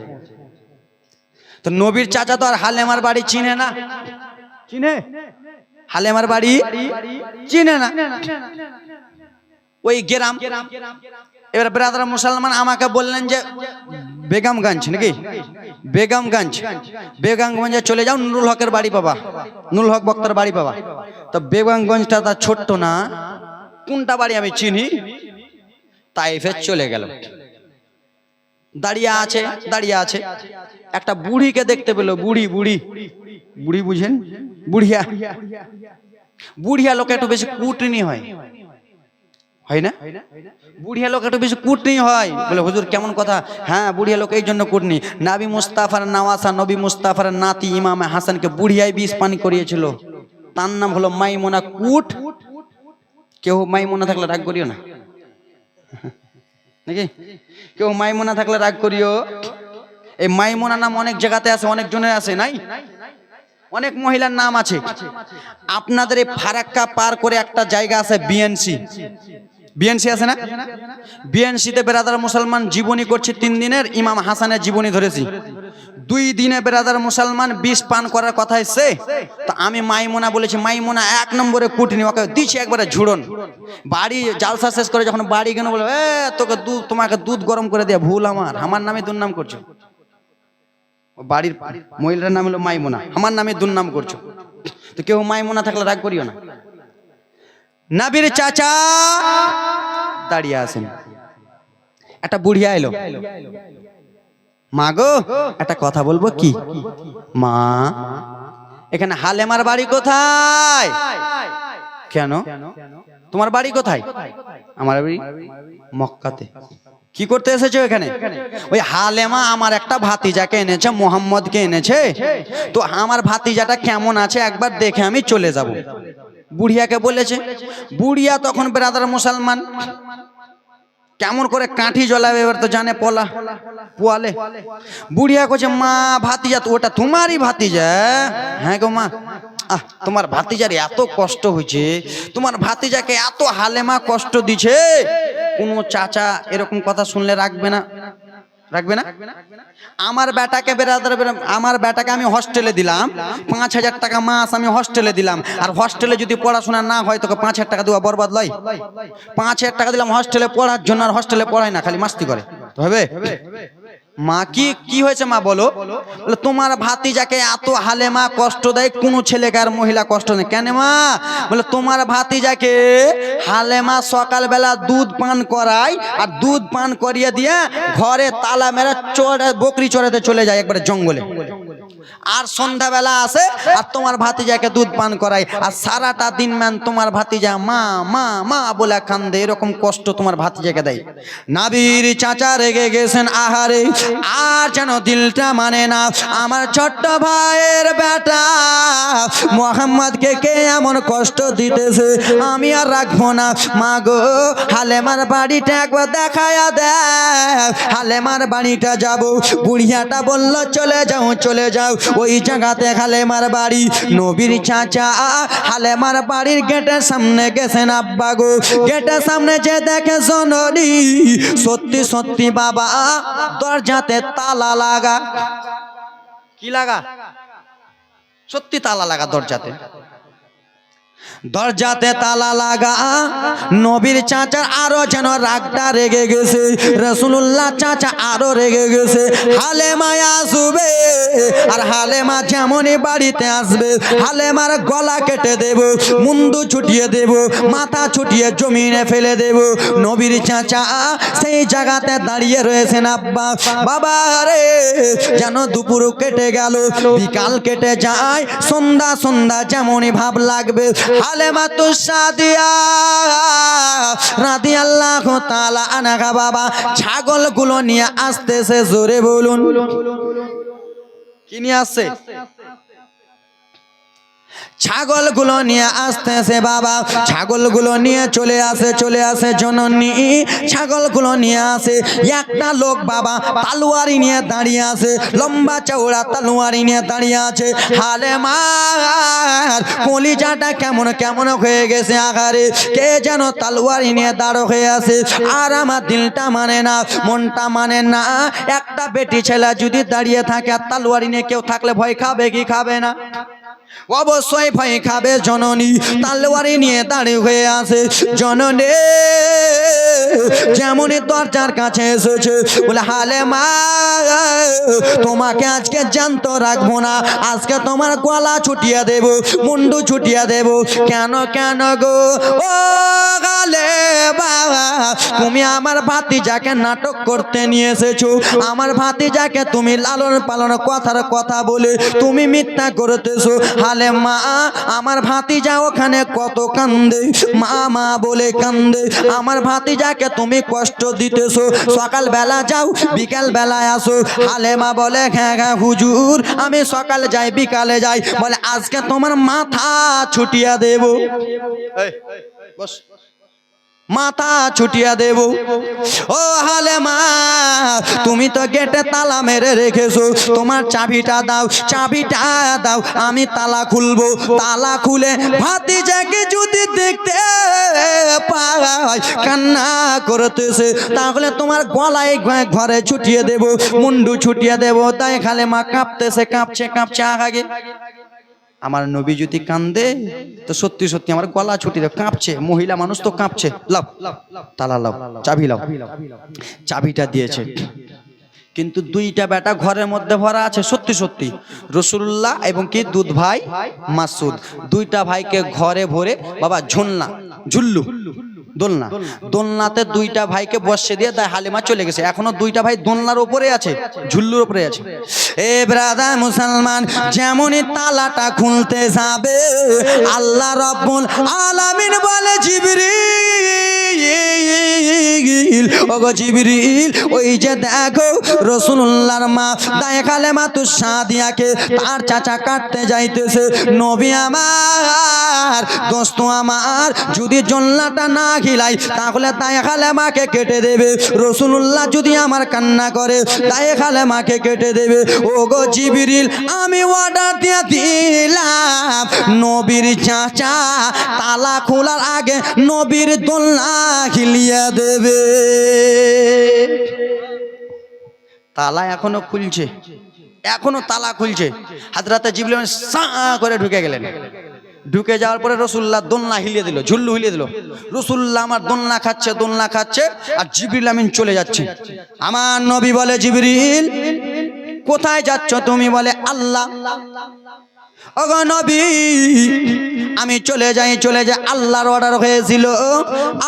তো নবীর চাচা তো আর হালেমার বাড়ি চিনে না, চিনে? হালেমার বাড়ি চিনে না, ওই গ্রাম। এবার ব্রাদার মুসলমান আমাকে বললেন যে বেগমগঞ্জ নাকি, বেগমগঞ্জ, বেগমগঞ্জে চলে যাও, নুরুল হকের বাড়ি পাবা, নুরুল হক বক্তার বাড়ি পাবা। তো বেগমগঞ্জটা তার ছোট্ট না, কোনটা বাড়ি আমি চিনি। তাইফে চলে গেল, দাঁড়িয়ে আছে দাঁড়িয়ে আছে, একটা বুড়িকে দেখতে পেল। বুড়ি বুড়ি বুড়ি বুঝেন? বুড়িয়া, বুড়িয়া লোক একটু বেশি কুটনি হয়, হয় না? বুড়িয়া লোক একটু বেশি কুটনি হয়। বলে হুজুর কেমন কথা? হ্যাঁ বুড়িয়া লোক এই জন্য কুটনি, নবী মুস্তাফার নওয়াসা, নবী মুস্তাফার নাতি ইমাম হাসানকে বুড়িয়ায় বিষ পানি করিয়েছিল, তার নাম হলো মাইমুনা কুট। কেউ মাইমুনা থাকলে রাগ করিও না নাকি, কেউ মাইমুনা থাকলে রাগ করিও। এই মাইমুনা নাম অনেক জায়গাতে আছে, অনেক জনের আছে, নাই? অনেক মহিলার নাম আছে। আপনাদের এই ফারাক্কা পার করে একটা জায়গা আছে বিএনসি, বিএনসি আছে না? বিএনসিতে বেরাদার মুসলমান জীবনী করছে 3 দিনের, ইমাম হাসানের জীবনী ধরেছি। 2 দিনে বেরাদার মুসলমান 20 পান করার কথা এসছে। তো আমি মাইমুনা বলেছি, মাইমুনা 1 নম্বরে কুটনি, ওকে দিচ্ছি একবারে ঝুড়ন। বাড়ি জালসা শেষ করে যখন বাড়ি গেল বলে, তোকে তোমাকে দুধ গরম করে দেয়া ভুল, আমার নামে দুর্নাম করছো। বাড়ির মহিলার নাম হলো মাইমুনা, আমার নামে দুর্নাম করছো। তো কেউ মাইমুনা থাকলে রাগ করিও না। নবীর চাচা দাঁড়িয়ে আছেন, একটা বুড়িয়া এলো, মা গো একটা কথা বলবো কি? মা, এখানে হালেমার বাড়ি কোথায়? কেন, তোমার বাড়ি কোথায়? আমার বাড়ি মক্কাতে। কি করতে এসেছো এখানে? ওই হালেমা আমার একটা ভাতিজাকে এনেছে, মোহাম্মদকে এনেছে, তো আমার ভাতিজাটা কেমন আছে একবার দেখে আমি চলে যাব। বুড়িয়াকে বলেছে। বুড়িয়া তখন বেরাদার মুসলমান, কেমন করে কাঠি জ্বলাবে এবার তো জানে, পোয়ালে। বুড়িয়া কইছে, মা ভাতিজা তো ওটা তোমারই ভাতিজা? হ্যাঁ গো মা। তোমার ভাতিজার এত কষ্ট হয়েছে, তোমার ভাতিজাকে এত হালেমা কষ্ট দিছে, কোনো চাচা এরকম কথা শুনলে রাখবে না? রাখবে না? আমার বেটাকে আমার বেটাকে আমি হস্টেলে দিলাম, 5,000 টাকা মাস আমি হস্টেলে দিলাম। আর হস্টেলে যদি পড়াশোনা না হয় তোকে 5,000 টাকা দেওয়া বরবাদ লয়? 5,000 টাকা দিলাম হস্টেলে পড়ার জন্য, আর হস্টেলে পড়ায় না, খালি মাস্তি করে। হবে মা? কি হয়েছে মা বলো? তোমার ভাতিজাকে এত হালেমা কষ্ট দেয়, কোনো ছেলেকে আর মহিলা কষ্ট নেই। কেন মা? বলে তোমার ভাতিজাকে হালেমা সকালবেলা দুধ পান করায়, আর দুধ পান করিয়ে দিয়ে ঘরে তালা মেরে বকরি চড়াতে চলে যায় একবারে জঙ্গলে। আর সন্ধ্যাবেলা আসে আর তোমার ভাতিজাকে দুধ পান করায়, আর সারাটা দিন ম্যান তোমার ভাতিজা মা মা মা বলে কান্দে। এরকম কষ্ট তোমার ভাতিজাকে দেয়। নাবির চাচা রেগে গেছেন, আহারে আর যেন দিলটা মানে না, আমার ছোট্ট ভাইয়ের বেটা মোহাম্মদকে কে এমন কষ্ট দিতেছে, আমি আর রাখবো না। মা গো, হালেমার বাড়িটা একবার দেখায়া দেখ, হালেমার বাড়িটা যাবো। বুড়িয়াটা বলল, চলে যাও চলে যাও, ওই জায়গাতে হালেমার বাড়ি। নবীর চাচা হালেমার বাড়ির গেটের সামনে গেছেন। আব্বা গো, গেটের সামনে যে দেখে জননী, সত্যি সত্যি বাবা দরজাতে তালা লাগা। কি লাগা? সত্যি তালা লাগা দরজাতে, দরজাতে তালা লাগা। নবীর চাচার আরো যেন রাগটা রেগে গেছে, রাসূলুল্লাহ চাচা আরো রেগে গেছে। হালেমা আসবে, আর হালেমা যেমনই বাড়িতে আসবে, হালেমার গলা কেটে দেব, মুন্ডু ছুটিয়ে দেব, মাথা ছুটিয়ে জমিনে ফেলে দেব। নবীর চাচা সেই জায়গাতে দাঁড়িয়ে রয়েছেন। আব্বা বাবা রে, যেন দুপুর কেটে গেল, বিকাল কেটে যায়, সন্ধ্যা সন্ধ্যা যেমনই ভাব লাগবে। হালেমাতু সাদিয়া রাদিয়াল্লাহু তাআলা আনহা বাবা ছাগলগুলো নিয়ে আসতেছে। জোরে বলুন, কি নিয়ে আসছে? ছাগলগুলো নিয়ে আসতেছে বাবা। ছাগলগুলো নিয়ে চলে আসে জননী, ছাগলগুলো নিয়ে আসে। একটা লোক বাবা তলোয়ারি নিয়ে দাঁড়িয়ে আছে, লম্বা চওড়া তলোয়ারি নিয়ে দাঁড়িয়ে আছে। হালেমার কলিজাটা কেমন কেমন হয়ে গেছে, আহারে কে যেন তলোয়ারি নিয়ে দাঁড় হয়ে আছে। আর আমার দিলটা মানে না, মনটা মানে না। একটা বেটি ছেলে যদি দাঁড়িয়ে থাকে আর তলোয়ারি নিয়ে কেউ থাকলে ভয় খাবে কি খাবে না? অবশ্যই ভয় খাবে। জননী তলোয়ারি নিয়ে দাঁড়িয়ে হয়ে আছে। জননী যেমনই দরজার কাছে এসেছে, বলে হালেমা তোমাকে আজকে জ্যান্ত রাখবো না, আজকে তোমার গলা ছুটিয়ে দেব, মুন্ডু ছুটিয়ে দেব। কেন কেন গো ও হালেমা, তুমি আমার ভাতিজাকে নাটক করতে নিয়ে এসেছো, আমার ভাতিজাকে তুমি লালন পালন কথার কথা বলে তুমি মিথ্যা করতেছো। হালেমা আমার ভাতিজা ওখানে কত কান্দে, মা মা বলে কান্দে। আমার ভাতিজাকে তুমি কষ্ট দিতেছো, সকাল বেলা যাও বিকাল বেলায় আসো। হালেমা বলে হ্যাঁ হ্যাঁ হুজুর, আমি সকালে যাই বিকালে যাই। বলে আজকে তোমার মাথা ছুটিয়া দেব। বস মাথা ছুটিয়া দেব। ও হালেমা, তুমি তো গেটে তালা মেরে রেখেছো, তোমার চাবিটা দাও, চাবিটা দাও, আমি তালা খুলবো। তালা খুলে ভাতিজাকে যদি দেখতে পাই কান্না করতেছে, তাহলে তোমার গলায় ঘরে ছুটিয়ে দেব, মুন্ডু ছুটিয়ে দেব। তাই হালেমা কাঁপতেছে, কাঁপছে কাঁপছে আগে। আমার নবী যদি কান্দে তো সত্যি সত্যি আমার গলা ছুটি দেব, কাঁপছে, মহিলা মানুষ তো কাঁপছে। লাও তালা লাও, চাবি লাও। চাবিটা দিয়েছে, কিন্তু দুইটা বেটা ঘরের মধ্যে ভরা আছে। সত্যি সত্যি রাসূলুল্লাহ এবং কি দুধ ভাই মাসুদ, দুইটা ভাইকে ঘরে ভরে বাবা ঝুলনা ঝুল্লু দোলনা, দোলনাতে দুইটা ভাইকে বসে দিয়ে তাই হালিমা চলে গেছে। এখনো দুইটা ভাই দোলনার উপরে আছে, ঝুল্লুর উপরে আছে। এ ব্রাদার মুসলমান, যেমনই তালাটা খুলতে যাবে আল্লাহ রাব্বুল আলামিন বলে জিবরিল, ওগো জিবরিল, ওই যে দেখো রাসূলুল্লাহর মা দায়ে কালেমাতুস সাদিয়াকে তার চাচা কাটতে যাইতেছে। নবী আমার, দোস্ত আমার, যদি জন্নাটা না খিলাই তাহলে দায়ে কালেমাকে কেটে দেবে। রাসূলুল্লাহ যদি আমার কান্না করে দায়ে কালেমাকে কেটে দেবে। ওগো জিবরিল, আমি অর্ডার দিয়ে দিলাম নবীর চাচা তালা খোলার আগে নবীর দোলনা খিলিয়ে দেবে। তালা এখনো খুলছে, এখনো তালা খুলছে। হযরত জিবরিল সা করে ঢুকে গেলেন। ঢুকে যাওয়ার পরে রাসূলুল্লাহ দোলনা হিলিয়ে দিল, ঝুল্লু হিলিয়ে দিল। রাসূলুল্লাহ আমার দোলনা খাচ্ছে, দোলনা খাচ্ছে, আর জিবরিল আমিন চলে যাচ্ছে। আমার নবী বলে, জিবরিল কোথায় যাচ্ছ তুমি? বলে আল্লাহ। ওগো নবী, আমি চলে যাই, চলে যাই, আল্লাহর অর্ডার হয়েছিল,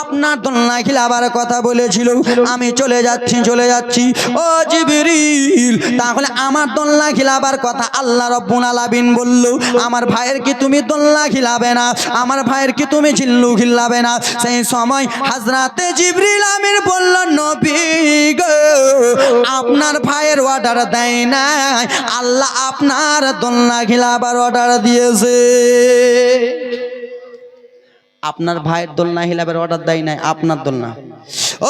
আপনার দোলনা খিলাবার কথা বলেছিল, আমি চলে যাচ্ছি, চলে যাচ্ছি। ও জিবরিল, তাহলে আমার দোলনা খিলাবার কথা আল্লাহ রাব্বুল আলামিন বলল, আমার ভাইয়ের কি তুমি দোলনা খিলাবে না? আমার ভাইয়ের কি তুমি ঝিল্লু খিলাবে না? সেই সময় হযরতে জিবরিল আমিন বলল, নবী গো, আপনার ভাইয়ের অর্ডার দেয় নাই, আল্লাহ আপনার দোলনা খিলাবার অর্ডার দিয়েছে। আপনার ভাইয়ের দোলনা হিলাবের অর্ডার দেয় নাই, আপনার দোলনা।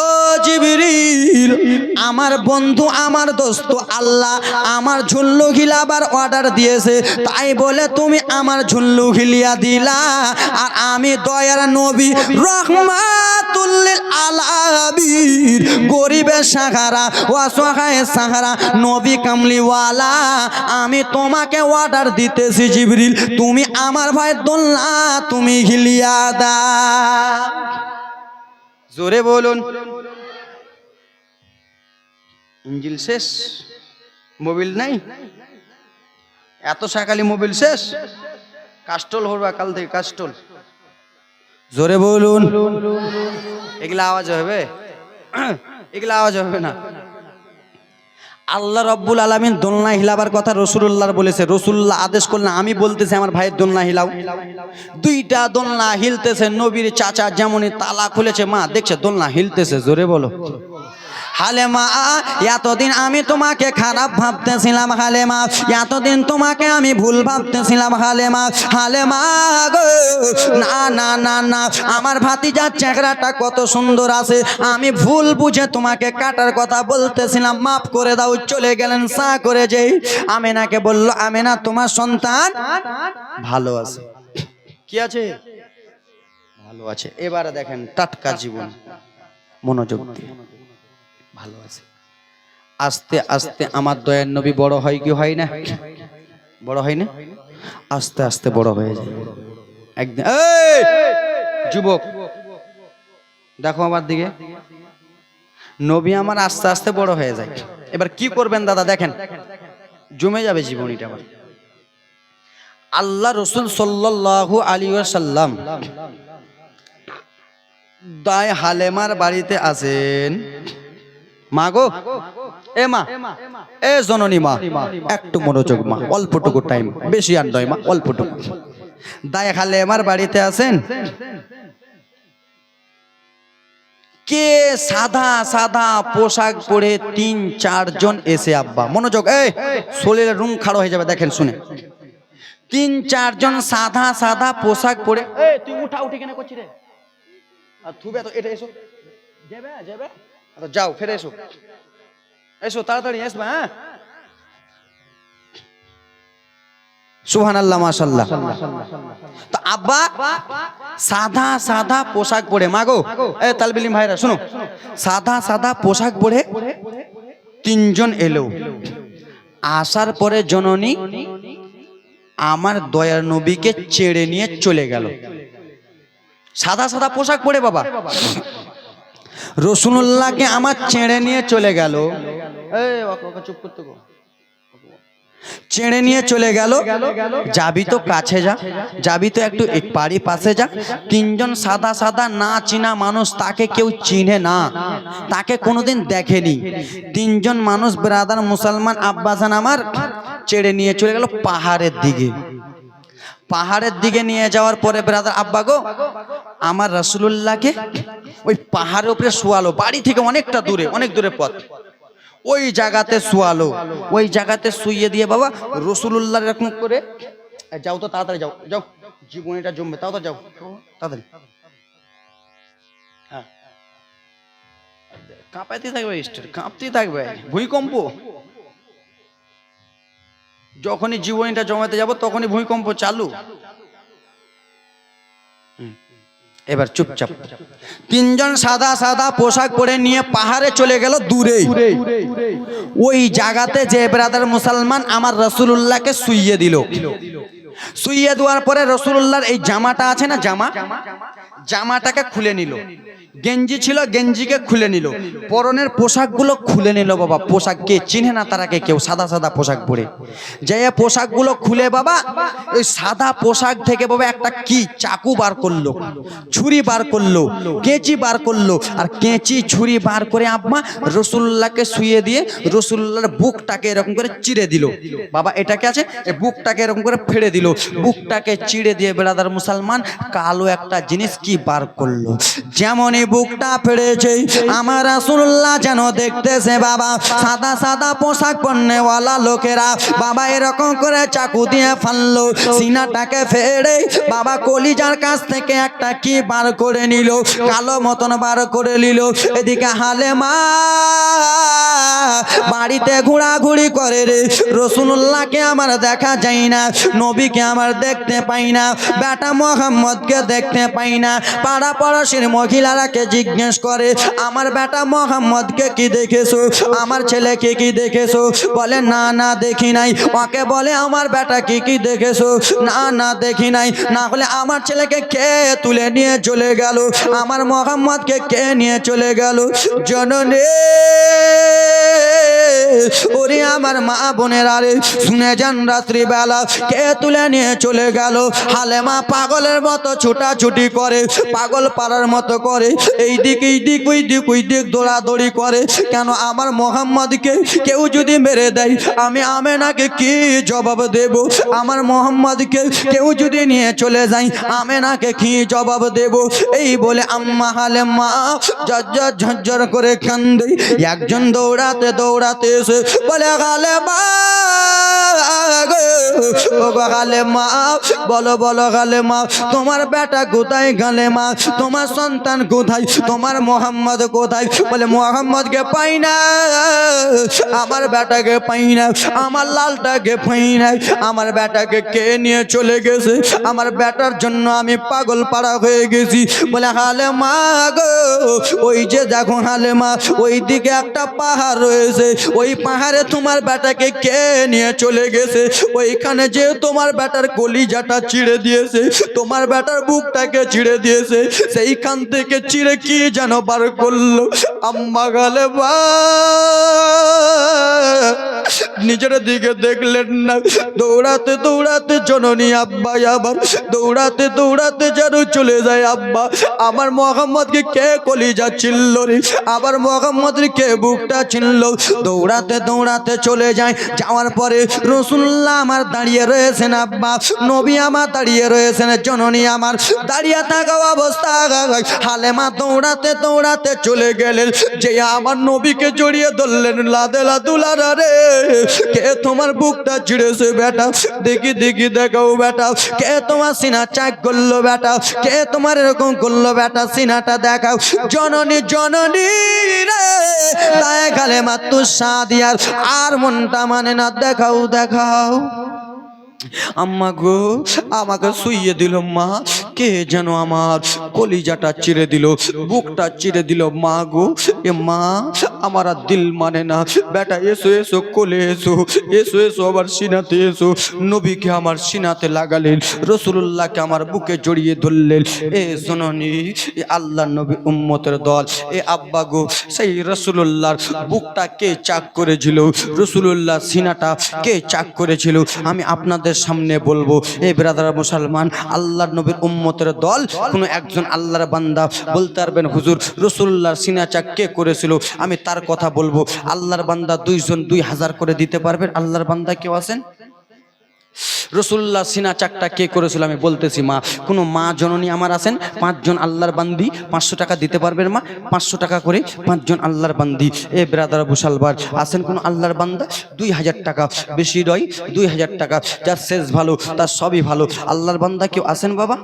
ও জিবরিল, আমার বন্ধু, আমার দোস্ত আল্লাহ আমার ঝুল্লু খিলাবার অর্ডার দিয়েছে, তাই বলে তুমি আমার ঝুল্লু খিলিয়া দিলা। আর আমি দয়ার নবী রহমাতুল লিল আলামিন, গরিবের সাহারা, অসহায়ের সাহারা, নবী কামলিওয়ালা, আমি তোমাকে অর্ডার দিতেছি জিবরিল, তুমি আমার ভাইয়ের দোলনা তুমি খিলিয়া দা। জোরে বলুন। ইঞ্জিল শেষ, মোবিল নাই, এত সকালে মোবিল শেষ, কাস্টল হবা কাল থেকে, কাস্টল। জোরে বলুন। এগুলা আওয়াজ হবে? এগুলা আওয়াজ হবে না। আল্লাহ রাব্বুল আলামিন দোলনা হিলাবার কথা রাসূলুল্লাহর বলেছে, রাসূলুল্লাহ আদেশ করলেন, আমি বলতেছি আমার ভাইয়ের দোলনা হিলাও। দুইটা দোলনা হিলতেছে, নবীর চাচা যেমনই তালা খুলেছে, মা দেখছে দোলনা হিলতেছে। জোরে বলো। হালেমা, এতদিন আমি তোমাকে খারাপ ভাবতেছিলাম হালেমা, এতদিন তোমাকে আমি ভুল ভাবতেছিলাম হালেমা। হালেমা গো, না না না না, আমার ভাতিজার চেহারাটা কত সুন্দর আছে, আমি ভুল বুঝে তোমাকে কাটার কথা বলতেছিলাম, মাফ করে দাও। চলে গেলেন সা করে। যেই আমেনাকে বলল, আমেনা তোমার সন্তান ভালো আছে। কি আছে? ভালো আছে। এবারে দেখেন টাটকা জীবন, মনোযোগ দিয়ে, ভালো আছে। আস্তে আস্তে আমার দয়ার নবী বড় হয় কি হয় না? বড় হয় না? আস্তে আস্তে বড় হয়ে যায়। একদিন, এই যুবক দেখো আমার দিকে, নবী আমার আস্তে আস্তে বড় হয়ে যায়। এবার কি করবেন দাদা? দেখেন, জমে যাবে জীবনীটা আমার। আল্লাহ রাসূল সাল্লাল্লাহু আলাইহি ওয়াসাল্লাম দায় হালেমার বাড়িতে আছেন। মা গো, এ মা, এ জননী মা, একটু মনোযোগ মা, অল্পটুকু টাইম, বেশি আর নয় মা, অল্পটুকু। দায় হালেমার বাড়িতে আছেন। কে সাদা সাদা পোশাক পরে ৩-৪ জন এসে, আব্বা মনোযোগ, এই শরীরের রুম খাড়ো হয়ে যাবে, দেখেন শুনে। ৩-৪ জন সাদা সাদা পোশাক পরে, তুই উঠা উঠি কেন করছিস রে? আর থুবে তো এটা এসো যাবে যাবে আচ্ছা যাও ফিরে এসো এসো তাড়াতাড়ি আসবে হ্যাঁ সুবহানাল্লাহ মাশাআল্লাহ তো আব্বা সাদা সাদা পোশাক পরে মাগো এ তালবিলিম ভাইরা শুনো সাদা সাদা পোশাক পরে তিনজন এলো আসার পরে জননী আমার দয়ার নবীকে ছেড়ে নিয়ে চলে গেল সাদা সাদা পোশাক পরে বাবা রাসূলুল্লাহকে আমার ছেড়ে নিয়ে চলে গেল এই ওকে চুপ করতে গো ছেড়ে নিয়ে চলে গেল যাবি তো কাছে যা যাবি তো একটু এক পাড়ি পাশে যা তিনজন সাদা সাদা না চিনা মানুষ তাকে কেউ চিনে না তাকে কোনোদিন দেখেনি তিনজন মানুষ ব্রাদার মুসলমান আব্বাজান আমার ছেড়ে নিয়ে চলে গেল পাহাড়ের দিকে নিয়ে যাওয়ার পরে ব্রাদার আব্বা গো আমার রাসূলুল্লাহকে ওই পাহাড়ের উপরে শোয়ালো বাড়ি থেকে অনেকটা দূরে অনেক দূরে পথ ওই জায়গাতে শোয়ালো ওই জায়গাতে শুইয়ে দিয়ে বাবা রাসূলুল্লাহ এরকম করে যাও তো তাড়াতাড়ি যাও যাও জীবনীটা জমবে তাও তো যাও তাড়াতাড়ি হ্যাঁ কাঁপাইতে থাকবে স্টার কাঁপতে থাকবে ভূমিকম্প যখনই জীবনীটা জমাতে যাব তখনই ভূমিকম্প চালু এবার চুপচাপ তিনজন সাদা সাদা পোশাক পরে নিয়ে পাহাড়ে চলে গেল দূরে ওই জায়গাতে যে ব্রাদার মুসলমান আমার রাসূলুল্লাহকে শুইয়ে দিল শুইয়ে দেওয়ার পরে রাসূলুল্লাহর এই জামাটা আছে না জামাটাকে খুলে নিল গেঞ্জি ছিল গেঞ্জিকে খুলে নিল পরনের পোশাকগুলো খুলে নিল বাবা পোশাক কে চিনে না তারাকে কেউ সাদা সাদা পোশাক পরে যে পোশাকগুলো খুলে বাবা ওই সাদা পোশাক থেকে বাবা একটা কি চাকু বার করলো ছুরি বার করলো কেঁচি বার করলো আর কেঁচি ছুরি বার করে আব্বা রাসূলুল্লাহকে শুইয়ে দিয়ে রাসূলুল্লাহর বুকটাকে এরকম করে চিড়ে দিল বাবা এটাকে আছে এই বুকটাকে এরকম করে ফেড়ে দিল বুকটাকে চিড়ে দিয়ে ব্রাদার মুসলমান কালো একটা জিনিস কি বার করলো যেমনই বুকটা ফেড়েছে আমার রাসূলুল্লাহ যেন দেখতেছে বাবা সাদা সাদা পোশাক পরনেওয়ালা লোকেরা বাবা এরকম করে চাকু দিয়ে ফানলো সিনাটাকে ফেড়ে বাবা কলিজার কাছ থেকে একটা কি বার করে নিল কালো মতন বার করে নিল এদিকে হালেমা বাড়িতে ঘোরাঘুরি করে রে রাসূলুল্লাহকে আমার দেখা যায় না নবীকে আমার দেখতে পাই না বেটা মুহাম্মদকে দেখতে পাই না পাড়া পড়শির মহিলারা জিজ্ঞেস করে আমার বেটা মুহাম্মদকে কি দেখেছো আমার ছেলেকে কি দেখেছো বলে না না দেখি নাই ওকে বলে আমার বেটাকে কি দেখেছো না না দেখি নাই না হলে আমার ছেলেকে কে তুলে নিয়ে চলে গেল আমার মুহাম্মদকে কে নিয়ে চলে গেল জননী ওরে আমার মা বোনেরা রে শুনে যান রাত্রি বেলা কে তুলে নিয়ে চলে গেল হালেমা পাগলের মতো ছুটাছুটি করে পাগল পাড়ার মতো করে এই দিক ওই দিক দৌড়াদৌড়ি করে কেন আমার মুহাম্মদকে কেউ যদি মেরে দেয় আমি আমেনাকে কি জবাব দেব আমার মুহাম্মদকে কেউ যদি নিয়ে চলে যায় আমেনাকে কি জবাব দেব এই বলে আম্মা হালেমা ঝরঝর ঝরঝর করে কান্দে একজন দৌড়াতে দৌড়াতে এসে বলে হালেমা ও হালেমা বলো বলো হালেমা তোমার বেটা কোথায় হালেমা তোমার সন্তান কোথায় তোমার মুহাম্মদ কোথায় বলে মুহাম্মদকে পাই না আমার বেটাকে পাই না আমার লালটাকে পাই না আমার বেটাকে কে নিয়ে চলে গেছে আমার বেটার জন্য আমি পাগল পাড়া হয়ে গেছি বলে হালেমা গো ওই যে দেখো হালেমা ওই দিকে একটা পাহাড় রয়েছে ওই পাহাড়ে তোমার বেটাকে কে নিয়ে চলে গেছে ওইখানে যে তোমার বেটার কলিজাটা চিড়ে দিয়েছে তোমার বেটার বুকটাকে চিড়ে দিয়েছে সেইখান থেকে চিড়ে কি যেন বার করলো আম্মা গালে বা নিজের দিকে দেখলেন না দৌড়াতে দৌড়াতে জননী আব্বা আবার দৌড়াতে দৌড়াতে যেন চলে যায় আব্বা আমার মুহাম্মদকে কে কলিজা ছিনল রে আবার মুহাম্মদের কে বুকটা ছিনল দৌড়াতে দৌড়াতে চলে যায় যাওয়ার পরে রাসূলুল্লাহ আমার দাঁড়িয়ে রয়েছেন আব্বা, নবী আমার দাঁড়িয়ে রয়েছেন, জননী আমার দাঁড়িয়ে থাকা অবস্থা হালেমা দৌড়াতে দৌড়াতে চলে গেলেন, যে আমার নবীকে জড়িয়ে ধরলেন, লাদেলা দুলারা রে, কে তোমার বুকটা ছিঁড়েছে বেটা, দেখি দেখি দেখাও বেটা, কে তোমার সিনা চাক করলো বেটা, কে তোমার এরকম করলো বেটা, সিনাটা দেখাও। জননী জননী রে, তাই গালে মাত্র সাদিয়ার আর মনটা মানে না, দেখাও দেখাও। আম্মা গো, আমাকে শুইয়ে দিল মা, কে যেন আমার কলিজাটা চিরে দিল, বুকটা চিরে দিল। মা গো, এ মা, আমার আর দিল মানে না, বেটা এসো এসো কোলে এসো, এসো এসো আবার সিনাতে এসো। নবীকে আমার সিনাতে লাগালেন, রসুলুল্লাহকে আমার বুকে জড়িয়ে ধরলেন। এ জননী, এ আল্লাহ নবী উম্মতের দল, এ আব্বা গো, সেই রসুলুল্লাহর বুকটা কে চাক করেছিল, রসুলুল্লাহ সিনাটা কে চাক করেছিল, আমি আপনাদের সামনে বলবো। এই ব্রাদার মুসলমান, আল্লাহর নবীর উম্মতের দল, কোনো একজন আল্লাহর বান্দা বলতে পারবেন হুজুর রাসূলুল্লাহর সিনা চাক কে করেছিল? আমি তার কথা বলবো। আল্লাহর বান্দা 2 জন 2000 করে দিতে পারবেন? আল্লাহর বান্দা কেউ আছেন? রাসূলুল্লাহ সিনা চাকটা কে করেছিল আমি বলতেছি। মা, কোনো মা জননী আমার আছেন? 5 জন আল্লাহর বান্দি 500 টাকা দিতে পারবেন মা? 500 টাকা করে 5 জন আল্লাহর বান্দি। এ ব্রাদার বুসালবার আছেন কোনো আল্লাহর বান্দা? 2000 টাকা, বেশি নয়, 2000 টাকা। যার শেষ ভালো তার সবই ভালো। আল্লাহর বান্দা কেউ আছেন বাবা?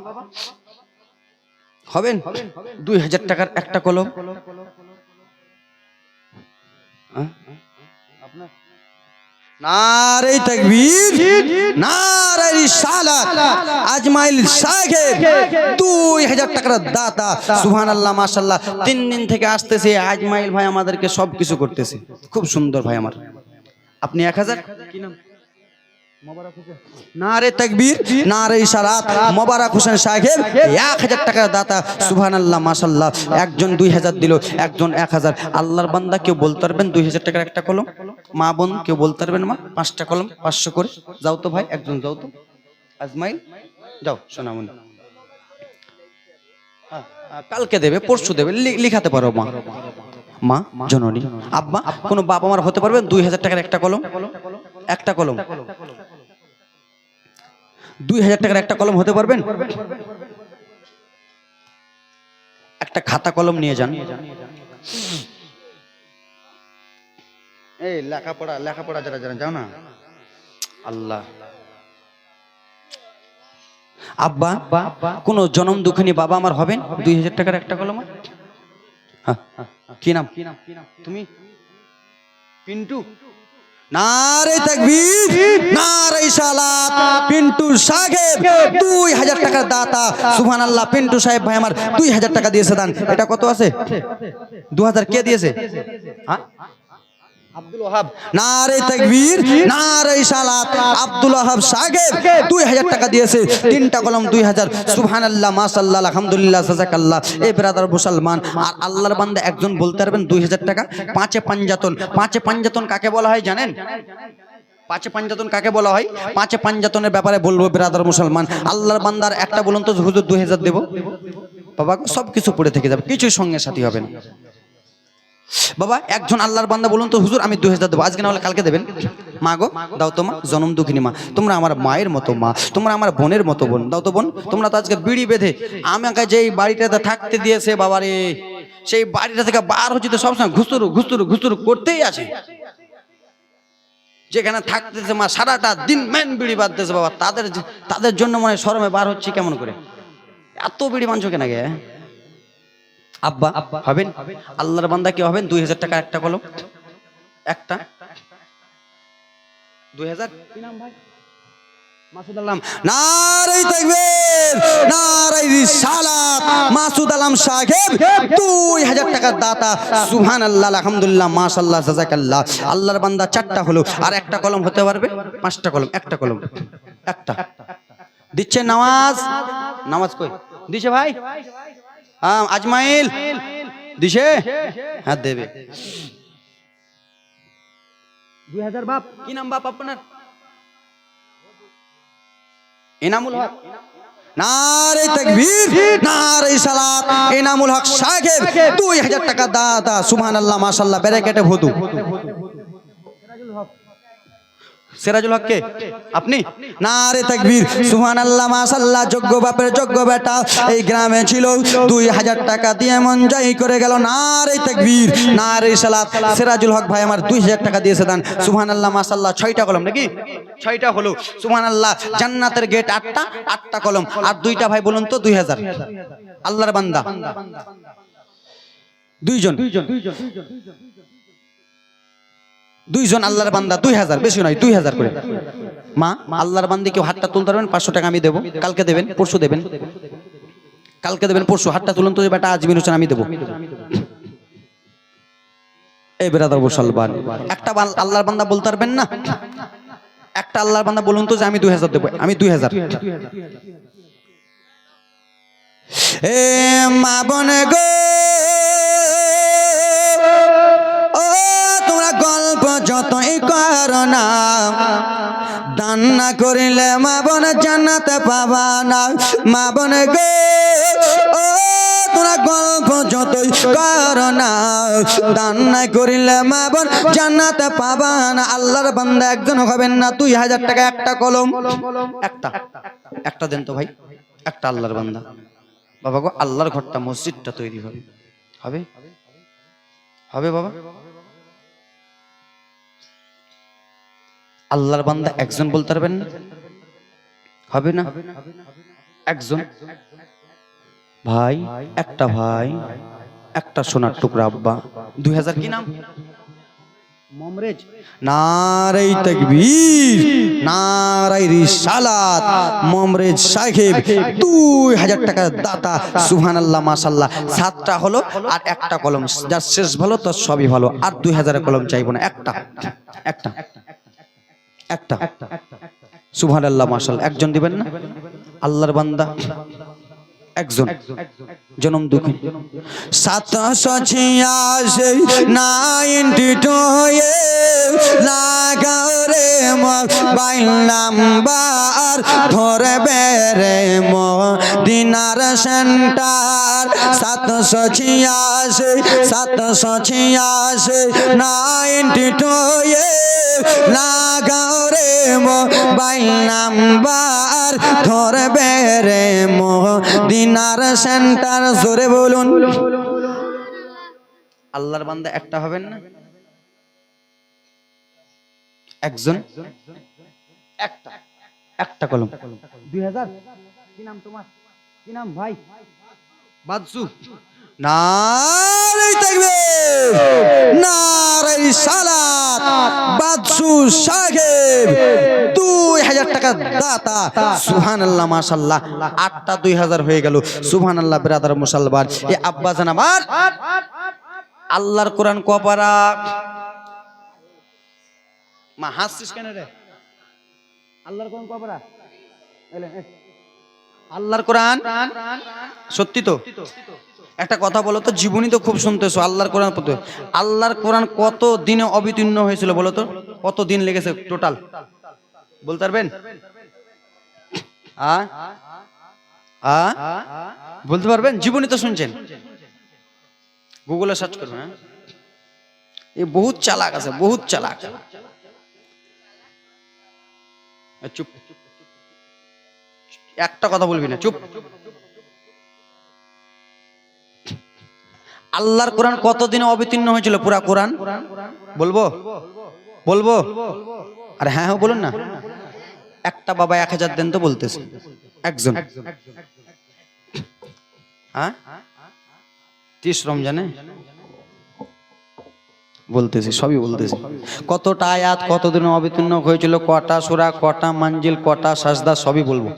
হবেন? 2000 টাকার একটা কলম। নারে তাকবীর, নারে রিসালাত। আজমাইল সাহেব 2000 টাকার দাতা। সুবহানাল্লাহ, মাশাআল্লাহ। 3 দিন থেকে আসতেছে আজমাইল ভাই, আমাদেরকে সব কিছু করতেছে। খুব সুন্দর ভাই আমার। আপনি 1000 কি নাম? মোবারক হোসেন। নারে তাকবীর, নারে ইশারাত। মোবারক হোসেন সাহেব 1000 টাকার দাতা। সুবহানাল্লাহ, মাশাআল্লাহ। একজন 2000 দিল, একজন 1000। আল্লাহর বান্দা কেউ বলতে পারবেন 2000 টাকার একটা কলম? মা বোন কেউ বলতে পারবেন মা? 5টা কলম 500 করে। যাও তো ভাই, একজন যাও তো। আজমাইল যাও, সোনামণি। কালকে দেবে, পরশু দেবে, লিখাতে পারো মা। মা জননী, আব্বা, কোনো বাবা মার হতে পারবেন 2000 টাকার একটা কলম? একটা কলম 2000 টাকার একটা কলম হতে পারবেন? একটা খাতা কলম নিয়ে যান। এই লেখাপড়া লেখাপড়া যারা যারা যাও না। আল্লাহ। আব্বা, কোন জনম দুঃখিনী বাবা আমার হবেন 2000 টাকার একটা কলম? কি নাম? তুমি? পিন্টু। নারে তাকবীর, নারে ইশারাত। পিন্টু সাহেব 2000 টাকার দাতা। সুবহানাল্লাহ। পিন্টু সাহেব ভাই আমার 2000 টাকা দিয়েছে দান। এটা কত আছে? 2000 কে দিয়েছে? হ্যাঁ, আব্দুল ওয়াহাব। নারে তাকবীর, নারে ইশারাত। আব্দুল ওয়াহাব সাহেব 2000 টাকা দিয়েছে। 3টা কলম 2000। সুবহানাল্লাহ, মাশাআল্লাহ, আলহামদুলিল্লাহ, জাযাকাল্লাহ। এই ব্রাদার মুসলমান আর আল্লাহর বান্দা একজন বলতে পারবেন 2000 টাকা? 5 পাঞ্জাতন। 5 পাঞ্জাতন কাকে বলা হয় জানেন? 5 পাঞ্জাতন কাকে বলা হয়? 5 পাঞ্জাতনের ব্যাপারে বলবো ব্রাদার মুসলমান। আল্লাহর বান্দার একটা বলুন তো হুজুর 2000 দেব? বাবা সব কিছু পড়ে থেকে যাবে, কিছুই সঙ্গে সাথী হবে না। বাবা একজন আল্লাহর বান্দা বলুন তো হুজুর আমি 2000 দেবো, আজকে না হলে কালকে দেবেন? মা গো দাও তো মা, জনম দুঃখিনী মা, তোমরা আমার মায়ের মতো মা, তোমরা আমার বোনের মতো বোন, দাও তো বোন। তোমরা তো আজকে বিড়ি বেঁধে আমাকে যেই বাড়িটাতে থাকতে দিয়েছে বাবারে, সেই বাড়িটা থেকে বার হচ্ছে তো সবসময় ঘুষুরু ঘুষুরু ঘুষুরু করতেই আছে। যেখানে থাকতেছে মা সারাটা দিন মেন বিড়ি বাঁধতেছে বাবা, তাদের জন্য মনে হয় শরমে বার হচ্ছে কেমন করে, এত বিড়ি মানছো কেন গে? আব্বা হবেন? আল্লাহর বান্দা কি হবেন? 2000 টাকা একটা কলম। একটা 2000। কি নাম ভাই? মাসুদ আলম। নারে তাকবীর, নারে রিসালাত। মাসুদ আলম সাহেব 2000 টাকার দাতা। সুবহানাল্লাহ, আলহামদুলিল্লাহ, মাশাআল্লাহ, জাযাকাল্লাহ। আল্লাহর বান্দা 4টা হলো, আর একটা কলম হতে পারবে? 5টা কলম, একটা কলম, একটা দিচ্ছে। নামাজ, নামাজ কই দিছে ভাই? আজমাইল দিছে? হ্যাঁ দেবে। 2000 বাপ। কি নাম বাপ আপনার? ইনামুল হক। নারে তাকবীর, নারে ইশারাত। ইনামুল হক সাহেব 2000 টাকা দাতা। সুবহানাল্লাহ, মাশাআল্লাহ, ব্যারাকেটে ভদু। সিরাজুল হক কে? আপনি? নারে তাকবীর, সুবহানাল্লাহ, মাশাআল্লাহ। যোগ্য বাপের যোগ্য বেটা এই গ্রামে ছিল, 2000 টাকা দিয়ে মন জয় করে গেল। নারে তাকবীর, নারে সালাত। সিরাজুল হক ভাই আমার 2000 টাকা দিয়েছে দান। সুবহানাল্লাহ, মাশাআল্লাহ। 6টা কলম নাকি? 6টা হলো। সুবহানাল্লাহ। জান্নাতের গেট 8টা কলম। আর 2টা ভাই বলুন তো 2000। আল্লাহর বান্দা দুইজন আল্লাহর বান্দা 2000, বেশি নয় 2000 করে। মা আল্লাহর বান্দি কেউ হাতটা তুলতে পারবেন? 500 টাকা আমি দেবো। কালকে দেবেন, পরশু দেবেন, কালকে দেবেন, পরশু হাতটা তুলুন তো। বেটা আজমির হোসেন আমি দেবো। এই বেরাদার মুসলমান, একটা আল্লাহর বান্দা বলতে পারবেন না? একটা আল্লাহর বান্দা বলুন তো যে আমি 2000 দেবো। আমি 2000। এ মা বোন গো, ও তোমরা গল্প যতই করো না, দান না করিলে মা বোন জান্নাতে পাবা না। মা বোন গো, ও তোমরা গল্প যতই করো না, দান না করিলে মা বোন জান্নাতে পাবা না। আল্লাহর বান্দা একজন হবেন না, 2000 টাকা একটা কলম। একটা দেন তো ভাই, একটা আল্লাহর বান্দা। বাবা গো, আল্লাহর ঘরটা, মসজিদটা তৈরি হবে। হবে হবে বাবা। আল্লাহর বান্দা একজন বলতে পারবেন না? হবে না? একজন ভাই, একটা ভাই, একটা সোনার টুকরা আব্বা। 2000 কি নাম? মমরেজ। নারে তাকবীর, নারে রিসালাত। মমরেজ সাহেব 2000 টাকা দাতা। সুবহানাল্লাহ, মাশাআল্লাহ। 7টা হলো আর একটা কলম। যার শেষ ভালো তার সবই ভালো। আর 2000 কলম চাইবো না, একটা। সুবহানাল্লাহ, মাশাআল্লাহ। একজন দিবেন না? আল্লাহর বান্দা একজন, জনম দুঃখী। 786 92 লাগাও রে মোবাইল নাম্বার, ধরবে রে মদিনার সেন্টার। 786 92 লাগাও রে মোবাইল নাম্বার, ধরবে রে মদিনার সেন্টার। জোরে বলুন। আল্লাহর বান্দা একটা হবেন না? একজন, একটা কলম। 2000 কি নাম তোমার? কি নাম ভাই? বাদশু। নারে তাকবীর, নারে সালাত। বাদশু সাহেব 2000 টাকা দাতা। সুবহানাল্লাহ, মাশাআল্লাহ। 8টা 2000 হয়ে গেল। সুবহানাল্লাহ। ব্রাদার মুসলমান, এ আব্বা জান আমার, আল্লাহর কোরআন কপারা। মা হাসছিস কেন রে? আল্লাহর কোরআন কপারা। আল্লাহর কোরআন সত্যি তো? একটা কথা বলো তো, জীবনী তো খুব শুনতেছো। আল্লাহর কোরআন আল্লাহর কোরআন কত দিনে অবতীর্ণ হয়েছিল বলো তো? কত দিন লেগেছে টোটাল বলতে পারবেন? বলতে পারবেন? জীবনী তো শুনছেন, গুগলে সার্চ করুন। হ্যাঁ, এ বহুত চালাক আছে, বহুত চালাক। চুপ, একটা কথা বলবি না, চুপ। আল্লাহর কোরআন কত দিনে অবতীর্ণ হয়েছিল? পুরা কোরআন বলবো? বলবো? আরে হ্যাঁ হ্যাঁ বলুন না। একটা বাবা 1000 দেন তো বলতেছে। একজন। হ্যাঁ, 30 রমজানে বলতেছি, সবই বলতেছি। কতটা আয়াত কত দিনে অবতীর্ণ হয়েছিল, কটা সূরা, কটা মানজিল, কটা সাজদা, সবই বলবো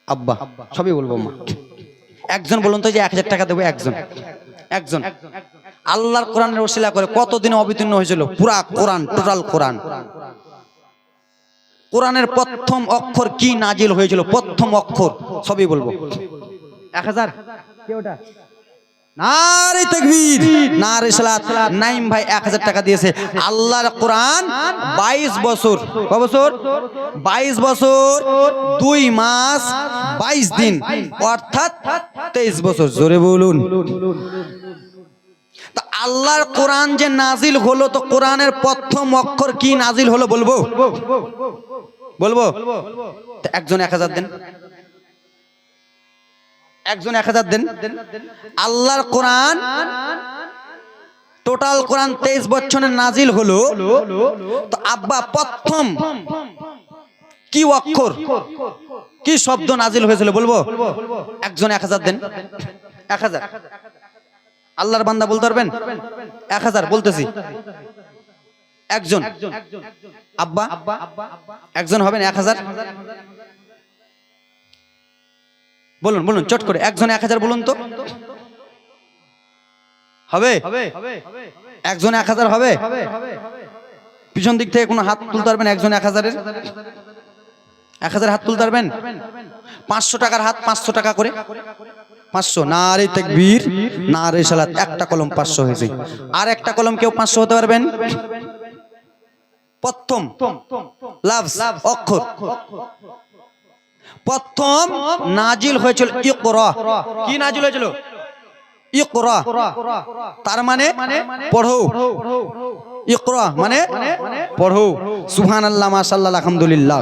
আব্বা, সবই বলবো মা। একজন বলুন তো যে 1000 টাকা দেবো। একজন আল্লাহর কোরআনের ওসিলা করে কত দিনে অবতীর্ণ হয়েছিল? পুরা কোরআন, টোটাল কোরআন। কোরআনের প্রথম অক্ষর কি নাজিল হয়েছিল, প্রথম অক্ষর, সবই বলবো। 1000 কে ওটা? নারে তাকবীর, নারে সালাত। নাইম ভাই 1000 টাকা দিয়েছে। আল্লাহর কোরআন 22 বছর। কত বছর? 22 বছর 2 মাস 22 দিন, অর্থাৎ 23 বছর। জোরে বলুন। তো আল্লাহর কোরআন যে নাজিল হলো, তো কোরআনের প্রথম অক্ষর কি নাজিল হলো বলবো? বলবো? তো একজন 1000 দেন, একজন 1000 দেন। আল্লাহর কোরআন টোটাল কোরআন 23 বছরে নাজিল হলো, তো আব্বা প্রথম কি অক্ষর কি শব্দ নাজিল হয়েছিল বলবো? একজন 1000 দেন। 1000 আল্লাহর বান্দা বলতে পারবেন? 1000 বলতেছি। একজন আব্বা একজন হবেন? 1000 বলুন, বলুন চট করে, একজন 1000 বলুন তো। হবে? একজন 1000 হবে? পিছন দিক থেকে কোনো হাত তুলতে পারবেন? একজন 1000-এর 1000 হাত তুলতে পারবেন? 500 টাকার হাত, 500 টাকা করে 500। নারে তাকবীর, নারে সালাত। একটা কলম 500 হয়েছে। আর একটা কলম কেউ 500 হতে পারবেন? প্রথম লাফজ অক্ষর প্রথম নাজিল হয়েছিল ইকরা। কি নাজিল হয়েছিল? ইকরা, তার মানে পড়ো। ইকরা মানে পড়ো। সুবহানাল্লাহ, মাশাআল্লাহ, আলহামদুলিল্লাহ।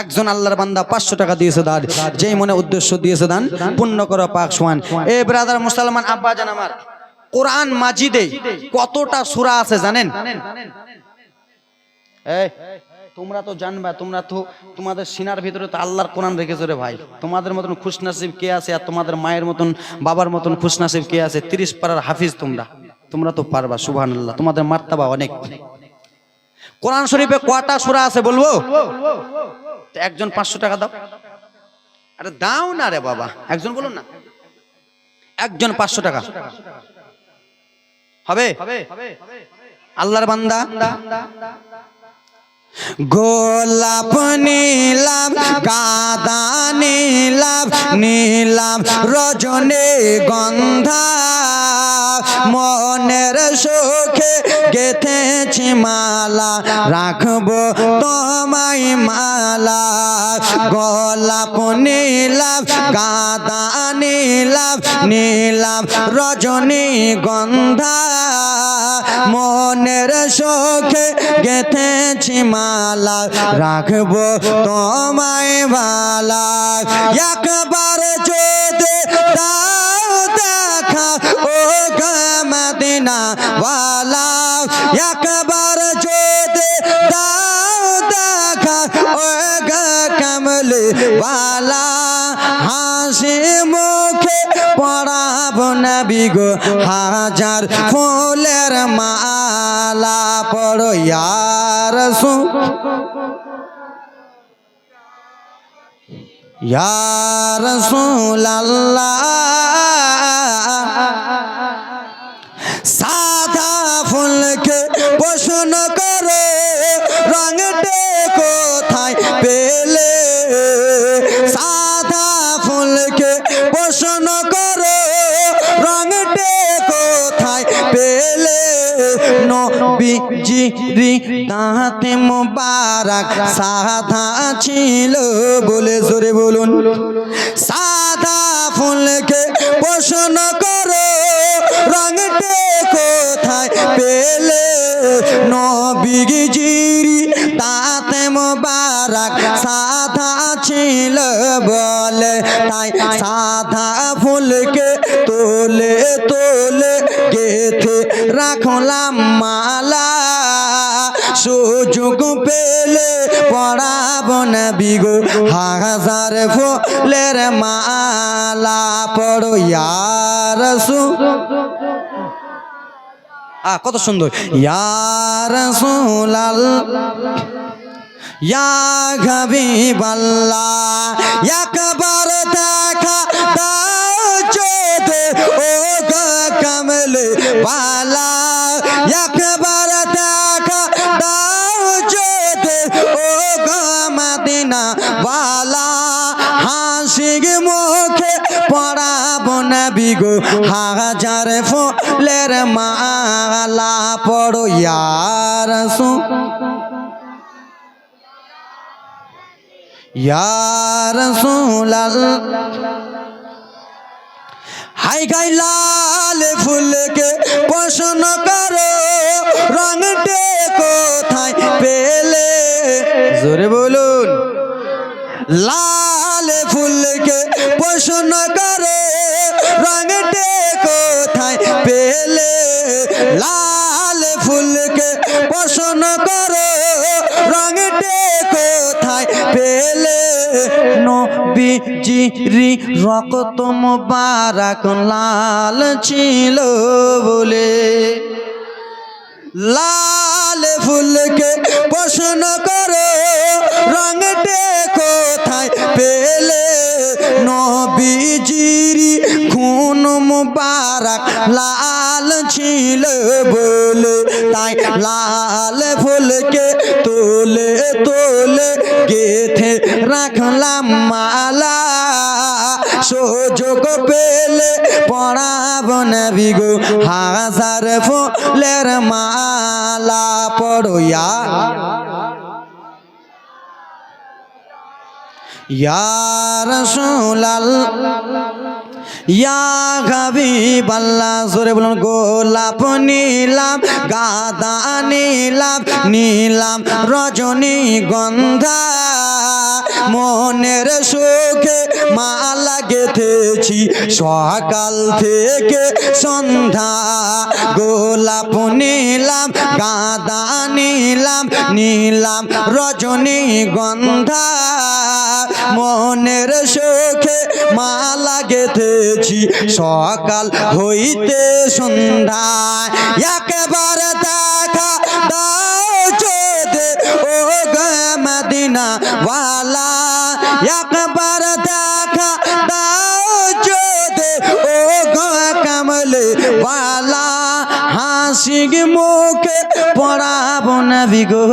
একজন আল্লাহর বান্দা 500 টাকা দিয়েছে দান, যেই মনে উদ্দেশ্য দিয়েছে দান পূর্ণ করো পাক সুবহান। এ ব্রাদার মুসলমান আব্বা জান আমার, কোরআন মাজিদে কতটা সূরা আছে জানেন? এই তোমরা তো জানবা, তোমরা তো তোমাদের সিনার ভিতরে তো আল্লাহর কোরআন রেখেছো রে ভাই। তোমাদের মতন খুশনসিব কে আছে? আর তোমাদের মায়ের মতন বাবার মতন খুশনসিব কে আছে? 30 পারার হাফিজ তোমরা তো পারবা। সুবহানাল্লাহ, তোমাদের মার্তাবা অনেক। কোরআন শরীফে কয়টা সূরা আছে বলবো? তো একজন 500 টাকা দাও। আরে দাও না রে বাবা, একজন বলুন না। একজন 500 টাকা হবে? আল্লাহর বান্দা গোলাপ নীলাম, গাঁদা নীলাম, নীলাম রজনী গন্ধা, মনের সুখে গেথেছি মালা, রাখবো তোমায় মালা। গোলাপ নীলাম, গাঁদা নীলাম, নীলাম রজনী গন্ধা, মনের সুখে গেথেছি মালা, রাখবো তোমায় ভালা। একবার যদি দাও দেখা ও গো মদিনা ওয়ালা, একবার যদি দাও দেখা ও গো কমলি ওয়ালা, হাসি মুখে পড়াবো নবী গো হাজার ফুলের মালা। পড়ো ইয়া রাসূল, ইয়া রাসূলুল্লাহ। সাদা ফুলকে প্রশ্ন করো, রঙটে কোথায় পেলে? সাদা ফুলকে প্রশ্ন করো, রঙটে কোথায় পেলে? নবীজির দাঁতে মোবারক সাদা ছিল বলে জোরে বলুন। সাদা ফুলকে প্রশ্ন করো, রঙটে কোথায় পেলে? নবীজির দাঁতে মোবারক সাদা ছিল বলে, তাই সাদা ফুলকে তোলে তোলে গেথে রাখলাম মালা, সুযোগ পেলে পড়াবো নবী গো হাজার ফুলের মালা। পড়ো ইয়া রাসূল, কত সুন্দর। ইয়া রাসূলুল্লাহ, ইয়া হাবিবাল্লাহ, একবার দেখা দাও যদি ও গো কমলি ওয়ালা, একবার দেখা দাও যদি ও গো মদিনা ওয়ালা, হাসি মুখে পড়াবো নবী গো হাজার ফুলের মালা। পড়ো ইয়া রাসূল, ইয়া রাসূলুল্লাহ। হাই গাই লাল লাল ফুলকে পছন্দ করো রঙটে কোথায় পেলে জোরে বলুন লাল ফুলকে পছন্দ করো রঙটে কোথায় পেলে লাল ফুলকে পছন্দ করো রঙটে কোথায় পেলে নবীজির রক্ত মোবারক লাল ছিল বলে লাল ফুলকে পছন্দ করো রঙটে কোথায় পেলে নবীজির খুন মুবারক লাল ছিল বলে তাই লাল ফুলকে তোলে তোলে গেথে রাখলাম মালা সুযোগ পেলে পড়াব নবী গো হাজার ফুলের মালা পড়ো ইয়া রাসূলুল্লাহ ইয়া হাবিবাল্লাহ জোরে বলুন গোলাপ নীলাম গাঁদা নীলাম নীলাম রজনীগন্ধা মনের সুখে মালা গেঁথেছি সকাল থেকে সন্ধ্যা গোলাপ নীলাম গাঁদা নীলাম নীলাম রজনীগন্ধা মনের সুখে মালা গেঁথেছি সকাল হইতে সন্ধ্যায় একবার দেখা দাও যদি ও গো মদিনা ওয়ালা একবার দেখা দাও যদি ও গো কমলে ওয়ালা হাসি মুখে পড়াবো নবী গো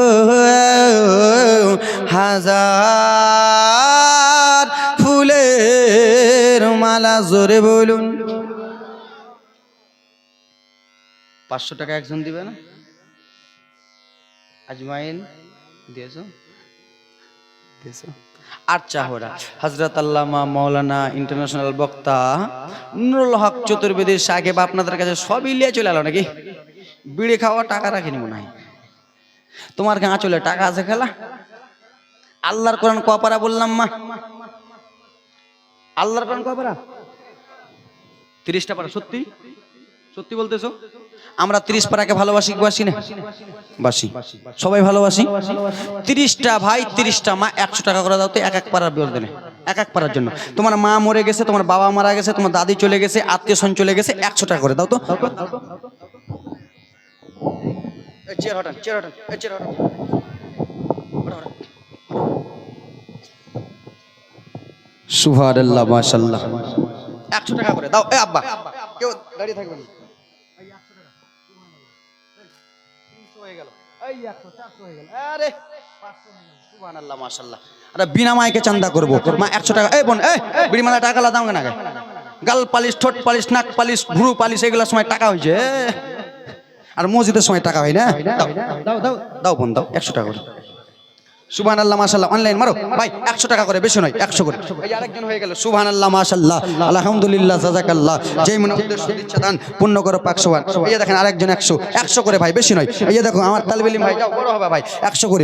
হাজার ফুলের মালা জোরে বলুন 500 টাকা একজন দিবে না আজমাইন দিয়েছো আচ্ছা হোরা হযরত আল্লামা মাওলানা ইন্টারন্যাশনাল বক্তা নুরুল হক চতুর্বেদী সাহেব আপনাদের কাছে সবই নিয়ে চলে এলো নাকি বিড়ি খাওয়া টাকা রাখিনি মনে হয় তোমার গাঁ চলে টাকা আছে খেলা আল্লাহর কোরআন কপারা বললাম মা আল্লাহর কোরআন কপারা 30টা পারা সত্যি সত্যি বলতেছো আমরা 30 পারাকে ভালোবাসি বাসি না বাসি সবাই ভালোবাসি 30টা ভাই 30টা মা 100 টাকা করে দাও তো এক এক পারার বিরুদ্ধে এক এক পারার জন্য তোমার মা মরে গেছে তোমার বাবা মারা গেছে তোমার দাদি চলে গেছে আত্মীয় স্বজন চলে গেছে 100 টাকা করে দাও তো চেয়ার হটান চেয়ার হটান চেয়ার হটান সুবহানাল্লাহ মাশাআল্লাহ 100 টাকা করে দাও এ আব্বা কেউ দাঁড়িয়ে থাকবে না এই 100 টাকা সুবহানাল্লাহ 300 হয়ে গেল এই 100 400 হয়ে গেল আরে 500 হয়ে গেল সুবহানাল্লাহ মাশাআল্লাহ আরে বিনা মাইকে চাঁদা করব মা 100 টাকা এই বোন এই বিড়ি মালা টাকা লাদাও না গাল পালিশ ঠোঁট পালিশ নাক পালিশ ভ্রু পালিশ এগুলোর সময় টাকা হইছে আর মসজিদের সময় টাকা হয় না দাও দাও দাও দাও বোন দাও 100 টাকা করে সুবহানাল্লাহ মাশাআল্লাহ অনলাইন মারো ভাই 100 টাকা করে বেশি নয় 100 করে এই আরেকজন হয়ে গেল সুবহানাল্লাহ মাশাআল্লাহ আলহামদুলিল্লাহ জাযাকাল্লাহ যেই মনে উদ্দেশ্য দিচ্ছে দান পূর্ণ করো পাকসওয়ান এই দেখেন আরেকজন 100 100 করে ভাই বেশি নয় এই দেখো আমার তালিব ইলম ভাই যাও বড় হবে ভাই 100 করে